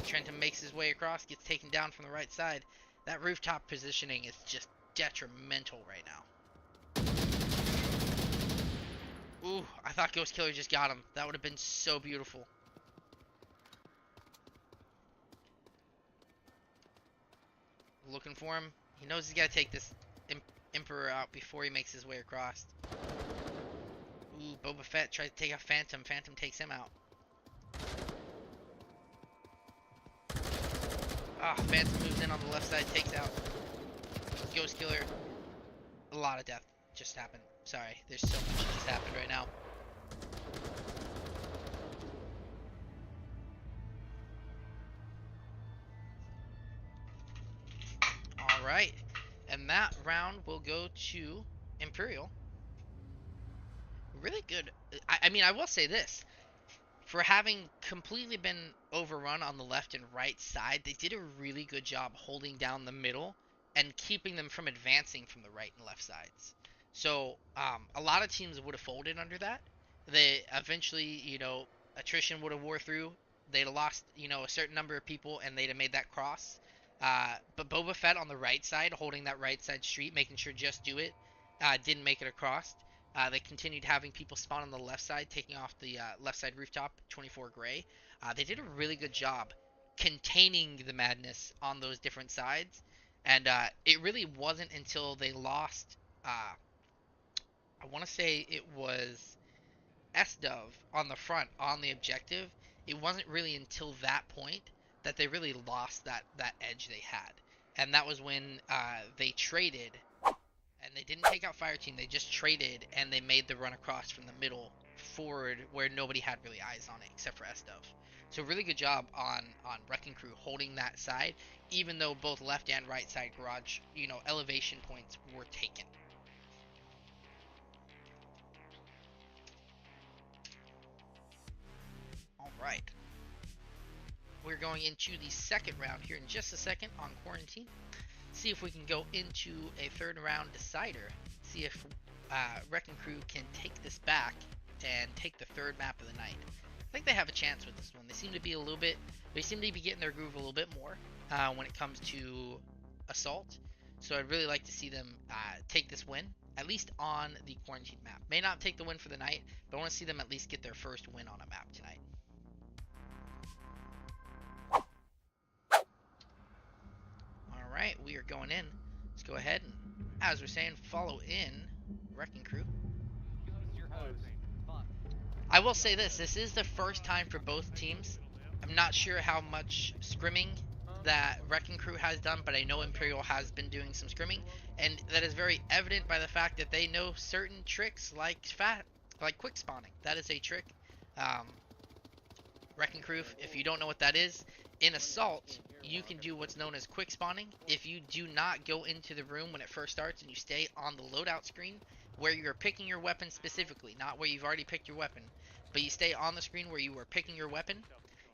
Trenton makes his way across, gets taken down from the right side. That rooftop positioning is just detrimental right now. Ooh, I thought Ghost Killer just got him. That would have been so beautiful. Looking for him. He knows he's got to take this Emperor out before he makes his way across. Ooh, Boba Fett tries to take out Phantom. Phantom takes him out. Ah, Phantom moves in on the left side, takes out Ghost Killer. A lot of death just happened. Sorry, there's so much that just happened right now. Alright, and that round will go to Imperial. Really good. I mean, I will say this. For having completely been overrun on the left and right side, they did a really good job holding down the middle and keeping them from advancing from the right and left sides. So a lot of teams would have folded under that. They eventually, you know, attrition would have wore through. They'd have lost, you know, a certain number of people, and they'd have made that cross. But Boba Fett on the right side, holding that right side street, making sure Just Do It didn't make it across. They continued having people spawn on the left side, taking off the left side rooftop, 24 Gray. They did a really good job containing the madness on those different sides. And it really wasn't until they lost, I want to say it was S-Dove on the front, on the objective. It wasn't really until that point that they really lost that edge they had. And that was when they traded. And they didn't take out Fireteam, they just traded, and they made the run across from the middle forward where nobody had really eyes on it except for S-Dove. So really good job on Wrecking Crew holding that side, even though both left and right side garage, you know, elevation points were taken. Alright. We're going into the second round here in just a second on Quarantine. See if we can go into a third round decider. See if Wrecking Crew can take this back and take the third map of the night. I think they have a chance with this one. They seem to be getting their groove a little bit more when it comes to assault. So I'd really like to see them take this win, at least on the Quarantine map. May not take the win for the night, but I want to see them at least get their first win on a map tonight. Alright, we are going in. Let's go ahead and, as we're saying, follow in Wrecking Crew. I will say this is the first time for both teams. I'm not sure how much scrimming that Wrecking Crew has done, but I know Imperial has been doing some scrimming, and that is very evident by the fact that they know certain tricks like quick spawning. That is a trick. Wrecking Crew, if you don't know what that is, in Assault, you can do what's known as quick spawning. If you do not go into the room when it first starts and you stay on the loadout screen where you're picking your weapon specifically, not where you've already picked your weapon, but you stay on the screen where you were picking your weapon,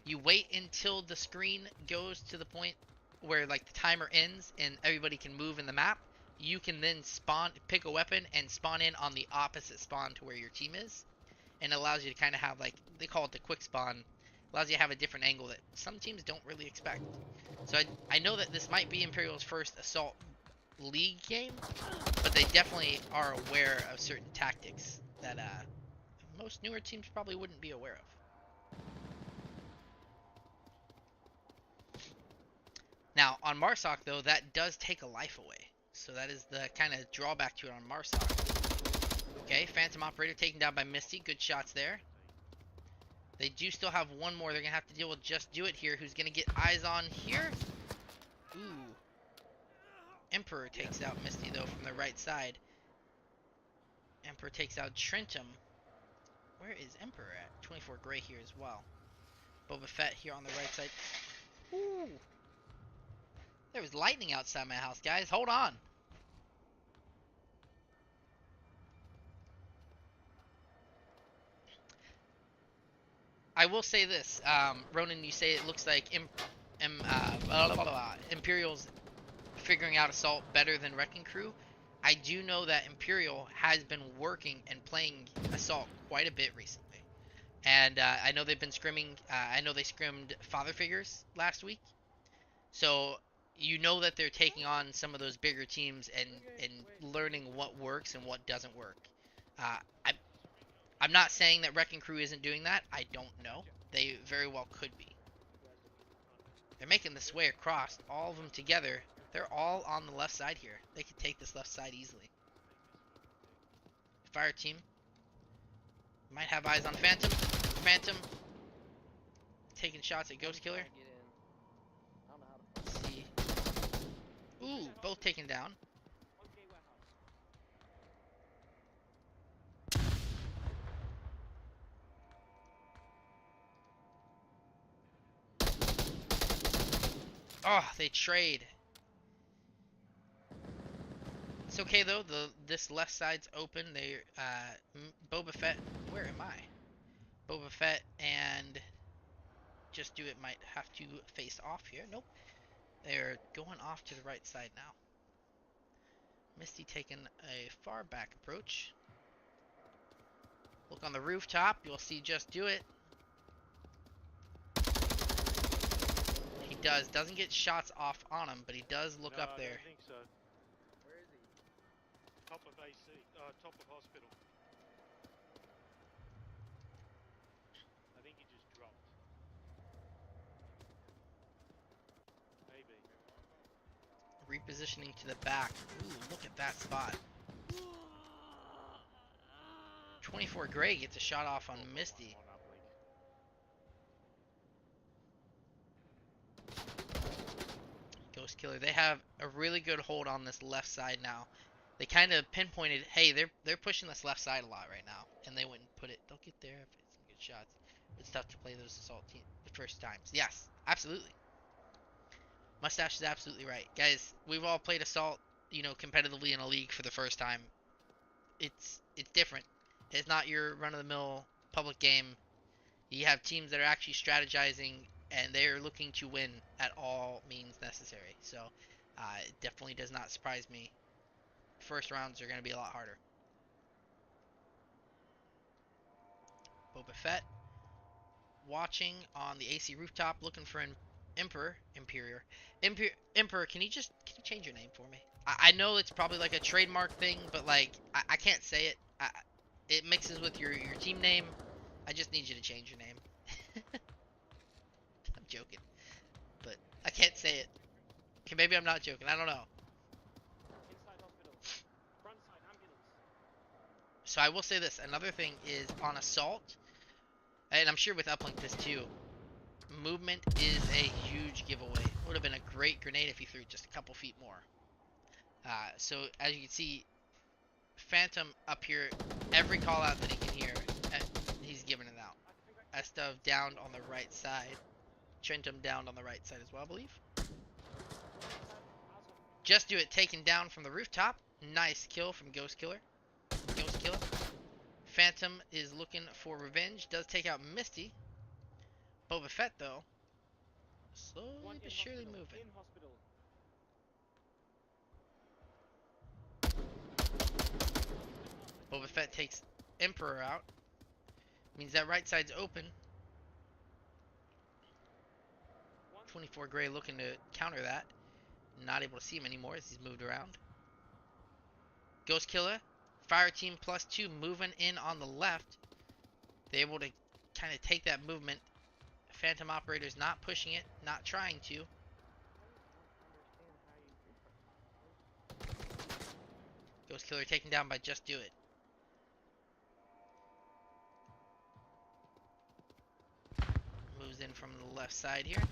you wait until the screen goes to the point where like the timer ends and everybody can move in the map, you can then pick a weapon and spawn in on the opposite spawn to where your team is, and it allows you to kind of have like they call it the quick spawn. Allows you to have a different angle that some teams don't really expect. So I know that this might be Imperial's first Assault League game, but they definitely are aware of certain tactics that most newer teams probably wouldn't be aware of. Now, on Marsoc, though, that does take a life away. So that is the kind of drawback to it on Marsoc. Okay, Phantom Operator taken down by Misty. Good shots there. They do still have one more. They're going to have to deal with Just Do It here, who's going to get eyes on here. Ooh. Emperor takes out Misty, though, from the right side. Emperor takes out Trentum. Where is Emperor at? 24 Gray here as well. Boba Fett here on the right side. Ooh. There was lightning outside my house, guys. Hold on. I will say this. Ronan, you say it looks like Imperial's figuring out Assault better than Wrecking Crew. I do know that Imperial has been working and playing Assault quite a bit recently. And I know they've been scrimming. I know they scrimmed Father Figures last week. So you know that they're taking on some of those bigger teams and learning what works and what doesn't work. I'm not saying that Wrecking Crew isn't doing that. I don't know. They very well could be. They're making this way across. All of them together. They're all on the left side here. They could take this left side easily. Fire team. Might have eyes on Phantom. Phantom. Taking shots at Ghost Killer. Let's see. Ooh, both taken down. Oh, they trade. It's okay though. This left side's open. They Boba Fett. Where am I? Boba Fett and Just Do It might have to face off here. Nope. They're going off to the right side now. Misty taking a far back approach. Look on the rooftop. You'll see Just Do It. He doesn't get shots off on him, but he does look up there. I don't think so. Where is he? Top of AC, top of hospital. I think he just dropped. Maybe. Repositioning to the back. Ooh, look at that spot. 24 Gray gets a shot off on Misty. Ghost Killer. They have a really good hold on this left side now. They kind of pinpointed, hey, they're pushing this left side a lot right now, and they wouldn't put it. They'll get there if it's some good shots. It's tough to play those Assault teams the first times. Yes, absolutely. Mustache is absolutely right, guys. We've all played Assault, you know, competitively in a league for the first time. It's different. It's not your run-of-the-mill public game. You have teams that are actually strategizing, and they're looking to win at all means necessary. So it definitely does not surprise me. First rounds are going to be a lot harder. Boba Fett watching on the AC rooftop, looking for an Emperor. Emperor, can you change your name for me? I know it's probably like a trademark thing, but like I can't say it. It mixes with your team name. I just need you to change your name. I'm joking, but I can't say it. Okay, maybe I'm not joking. I don't know. So I will say this. Another thing is on Assault, and I'm sure with Uplink this too, movement is a huge giveaway. Would have been a great grenade if he threw just a couple feet more. So as you can see, Phantom up here, every call out that he can hear, he's giving it out. Estov down on the right side. Trentum down on the right side as well, I believe. Just Do It taken down from the rooftop. Nice kill from Ghost Killer. Ghost Killer. Phantom is looking for revenge. Does take out Misty. Boba Fett, though, slowly but surely moving. Boba Fett takes Emperor out. Means that right side's open. 24 Gray looking to counter that. Not able to see him anymore as he's moved around. Ghost Killer, Fire Team +2 moving in on the left. They're able to kind of take that movement. Phantom Operator's not pushing it, not trying to. Ghost Killer taken down by Just Do It. Moves in from the left side here.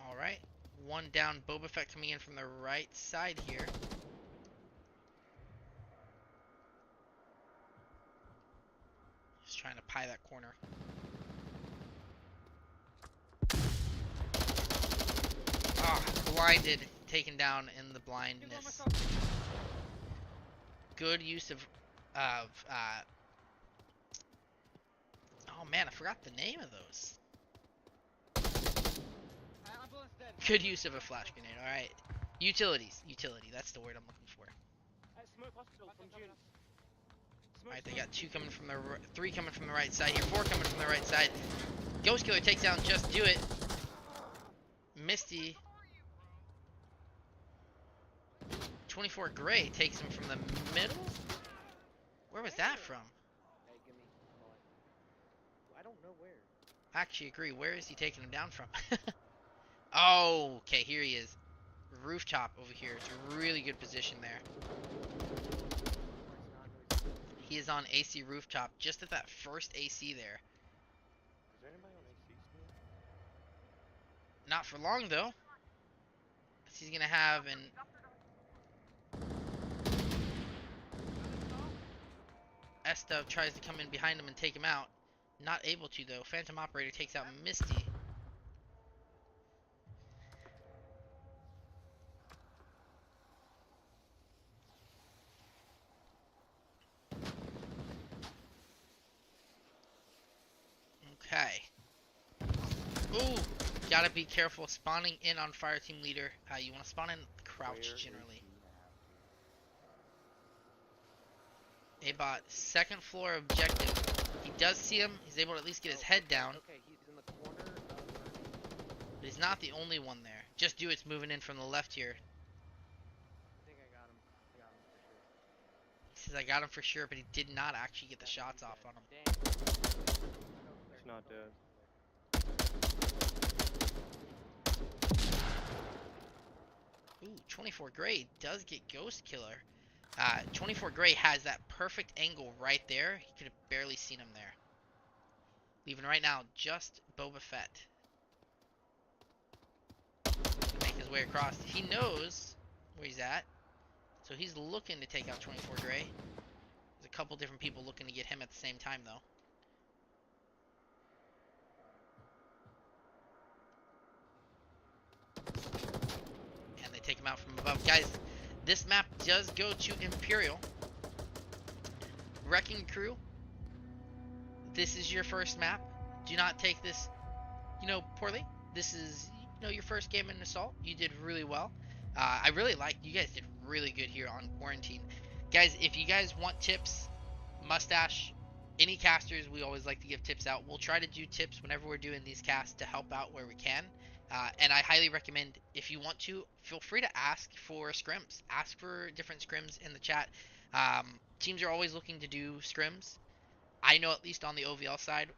Alright. One down. Boba Fett coming in from the right side here. Just trying to pie that corner. Ah, blinded. Taken down in the blindness. Good use of oh man, I forgot the name of those. Good use of a flash grenade. Alright. Utilities. Utility. That's the word I'm looking for. Smoke hospital from June. Alright, they got two coming from the three coming from the right side here. Four coming from the right side. Ghost Killer takes down Just Do It. Misty. 24 Gray takes him from the middle? Where was that from? Hey, give me I don't know where. I actually agree. Where is he taking him down from? Oh, okay, here he is. Rooftop over here. It's a really good position there. He is on AC rooftop, just at that first AC there. Is there anybody on AC still? Not for long, though. He's going to have an... S-Dub tries to come in behind him and take him out. Not able to, though. Phantom Operator takes out Misty. Okay. Ooh, gotta be careful spawning in on Fire Team Leader. You want to spawn in crouch generally. A-Bot, second floor objective. He does see him. He's able to at least get his head down. Okay, he's in the corner of But he's not the only one there. Just Do It's moving in from the left here. I think I got him. I got him for sure. He says I got him for sure, but he did not actually get the shots off on him. It's not dead. Ooh, 24 Gray does get Ghost Killer. 24 Gray has that perfect angle right there. He could have barely seen him there. Leaving right now just Boba Fett. Make his way across. He knows where he's at. So he's looking to take out 24 Gray. There's a couple different people looking to get him at the same time, though. And they take him out from above. Guys, this map does go to Imperial. Wrecking Crew, this is your first map. Do not take this, poorly. This is, your first game in Assault. You did really well. I really like, you guys did really good here on Quarantine. Guys, if you guys want tips, Mustache, any casters, we always like to give tips out. We'll try to do tips whenever we're doing these casts to help out where we can. And I highly recommend, if you want to, feel free to ask for scrims. Ask for different scrims in the chat. Teams are always looking to do scrims. I know at least on the OVL side,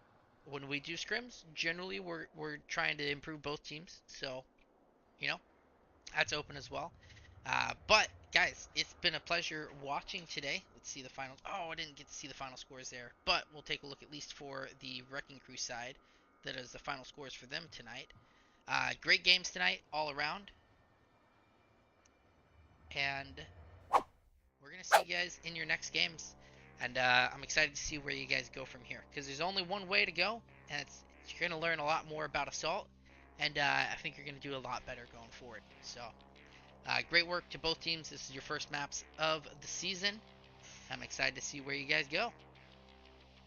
when we do scrims, generally we're trying to improve both teams. So, that's open as well. But, guys, it's been a pleasure watching today. Let's see the finals. Oh, I didn't get to see the final scores there. But we'll take a look at least for the Wrecking Crew side. That is the final scores for them tonight. Great games tonight all around. And we're going to see you guys in your next games. And I'm excited to see where you guys go from here. Because there's only one way to go. And you're going to learn a lot more about Assault. And I think you're going to do a lot better going forward. So, great work to both teams. This is your first maps of the season. I'm excited to see where you guys go.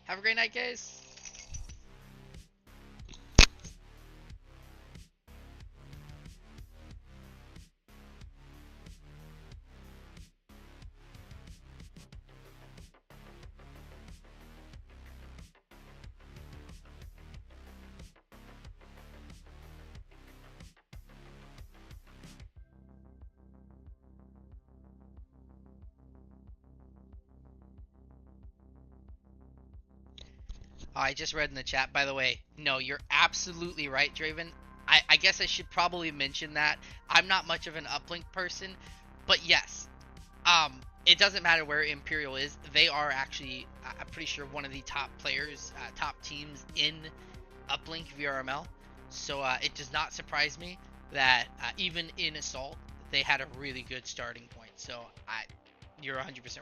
Have a great night, guys. I just read in the chat, by the way. No, you're absolutely right, Draven. I guess I should probably mention that. I'm not much of an uplink person, but yes, it doesn't matter where Imperial is. They are actually, I'm pretty sure, one of the top players, top teams in uplink VRML. So it does not surprise me that even in Assault, they had a really good starting point. So you're 100% right.